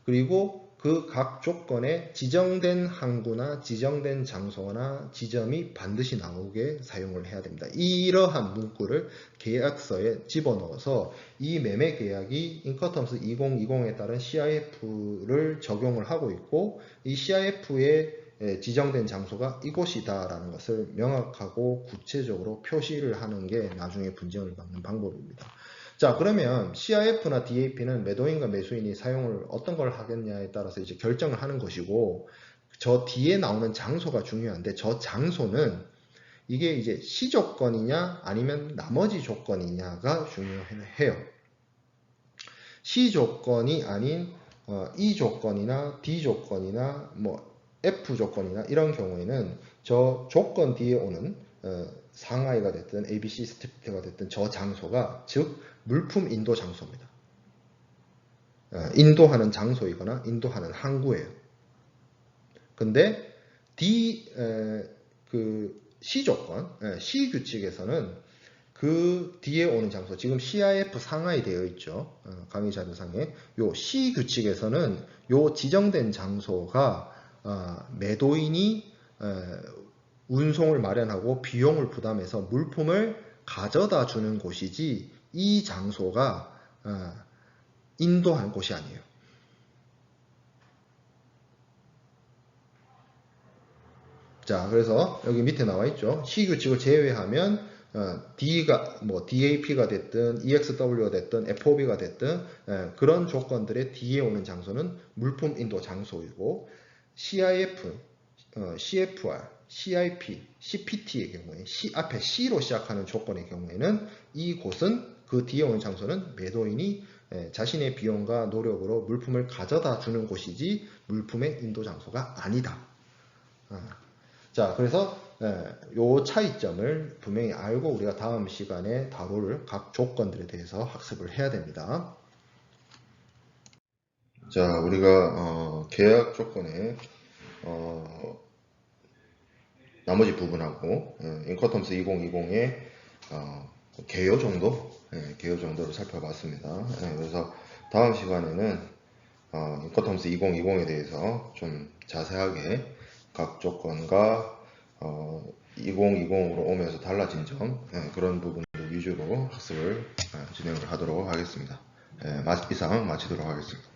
그리고 그 각 조건에 지정된 항구나 지정된 장소나 지점이 반드시 나오게 사용을 해야 됩니다. 이러한 문구를 계약서에 집어넣어서 이 매매 계약이 인커텀스 2020에 따른 CIF를 적용을 하고 있고, 이 CIF에 지정된 장소가 이곳이다 라는 것을 명확하고 구체적으로 표시를 하는 게 나중에 분쟁을 막는 방법입니다. 자, 그러면 CIF나 DAP는 매도인과 매수인이 사용을 어떤 걸 하겠냐에 따라서 이제 결정을 하는 것이고, 저 뒤에 나오는 장소가 중요한데, 저 장소는 이게 이제 C 조건이냐 아니면 나머지 조건이냐가 중요해요. C 조건이 아닌 E 조건이나 D 조건이나 뭐 F 조건이나 이런 경우에는 저 조건 뒤에 오는 상하이가 됐든 ABC 스트리트가 됐든 저 장소가 즉 물품 인도 장소입니다. 인도하는 장소이거나 인도하는 항구예요. 근데 C 조건, C 규칙에서는 그 뒤에 오는 장소, 지금 CIF 상하이 되어 있죠. 강의 자료상에. 요 C 규칙에서는 요 지정된 장소가 매도인이 운송을 마련하고 비용을 부담해서 물품을 가져다 주는 곳이지, 이 장소가 인도하는 곳이 아니에요. 자, 그래서 여기 밑에 나와 있죠. C 규칙을 제외하면 D가 뭐 DAP가 됐든 EXW가 됐든 FOB가 됐든 그런 조건들의 뒤에 오는 장소는 물품 인도 장소이고, CIF, CFR, CIP, CPT의 경우에 앞에 C로 시작하는 조건의 경우에는 이곳은 그 뒤에 오는 장소는 매도인이 자신의 비용과 노력으로 물품을 가져다 주는 곳이지 물품의 인도 장소가 아니다. 자, 그래서 요 차이점을 분명히 알고 우리가 다음 시간에 다룰 각 조건들에 대해서 학습을 해야 됩니다. 자, 우리가 계약 조건의 나머지 부분하고 인커텀스 2020의 개요 정도를 살펴봤습니다. 그래서 다음 시간에는 인커텀스 2020에 대해서 좀 자세하게 각 조건과 2020으로 오면서 달라진 점, 그런 부분들 위주로 학습을 진행을 하도록 하겠습니다. 이상 마치도록 하겠습니다.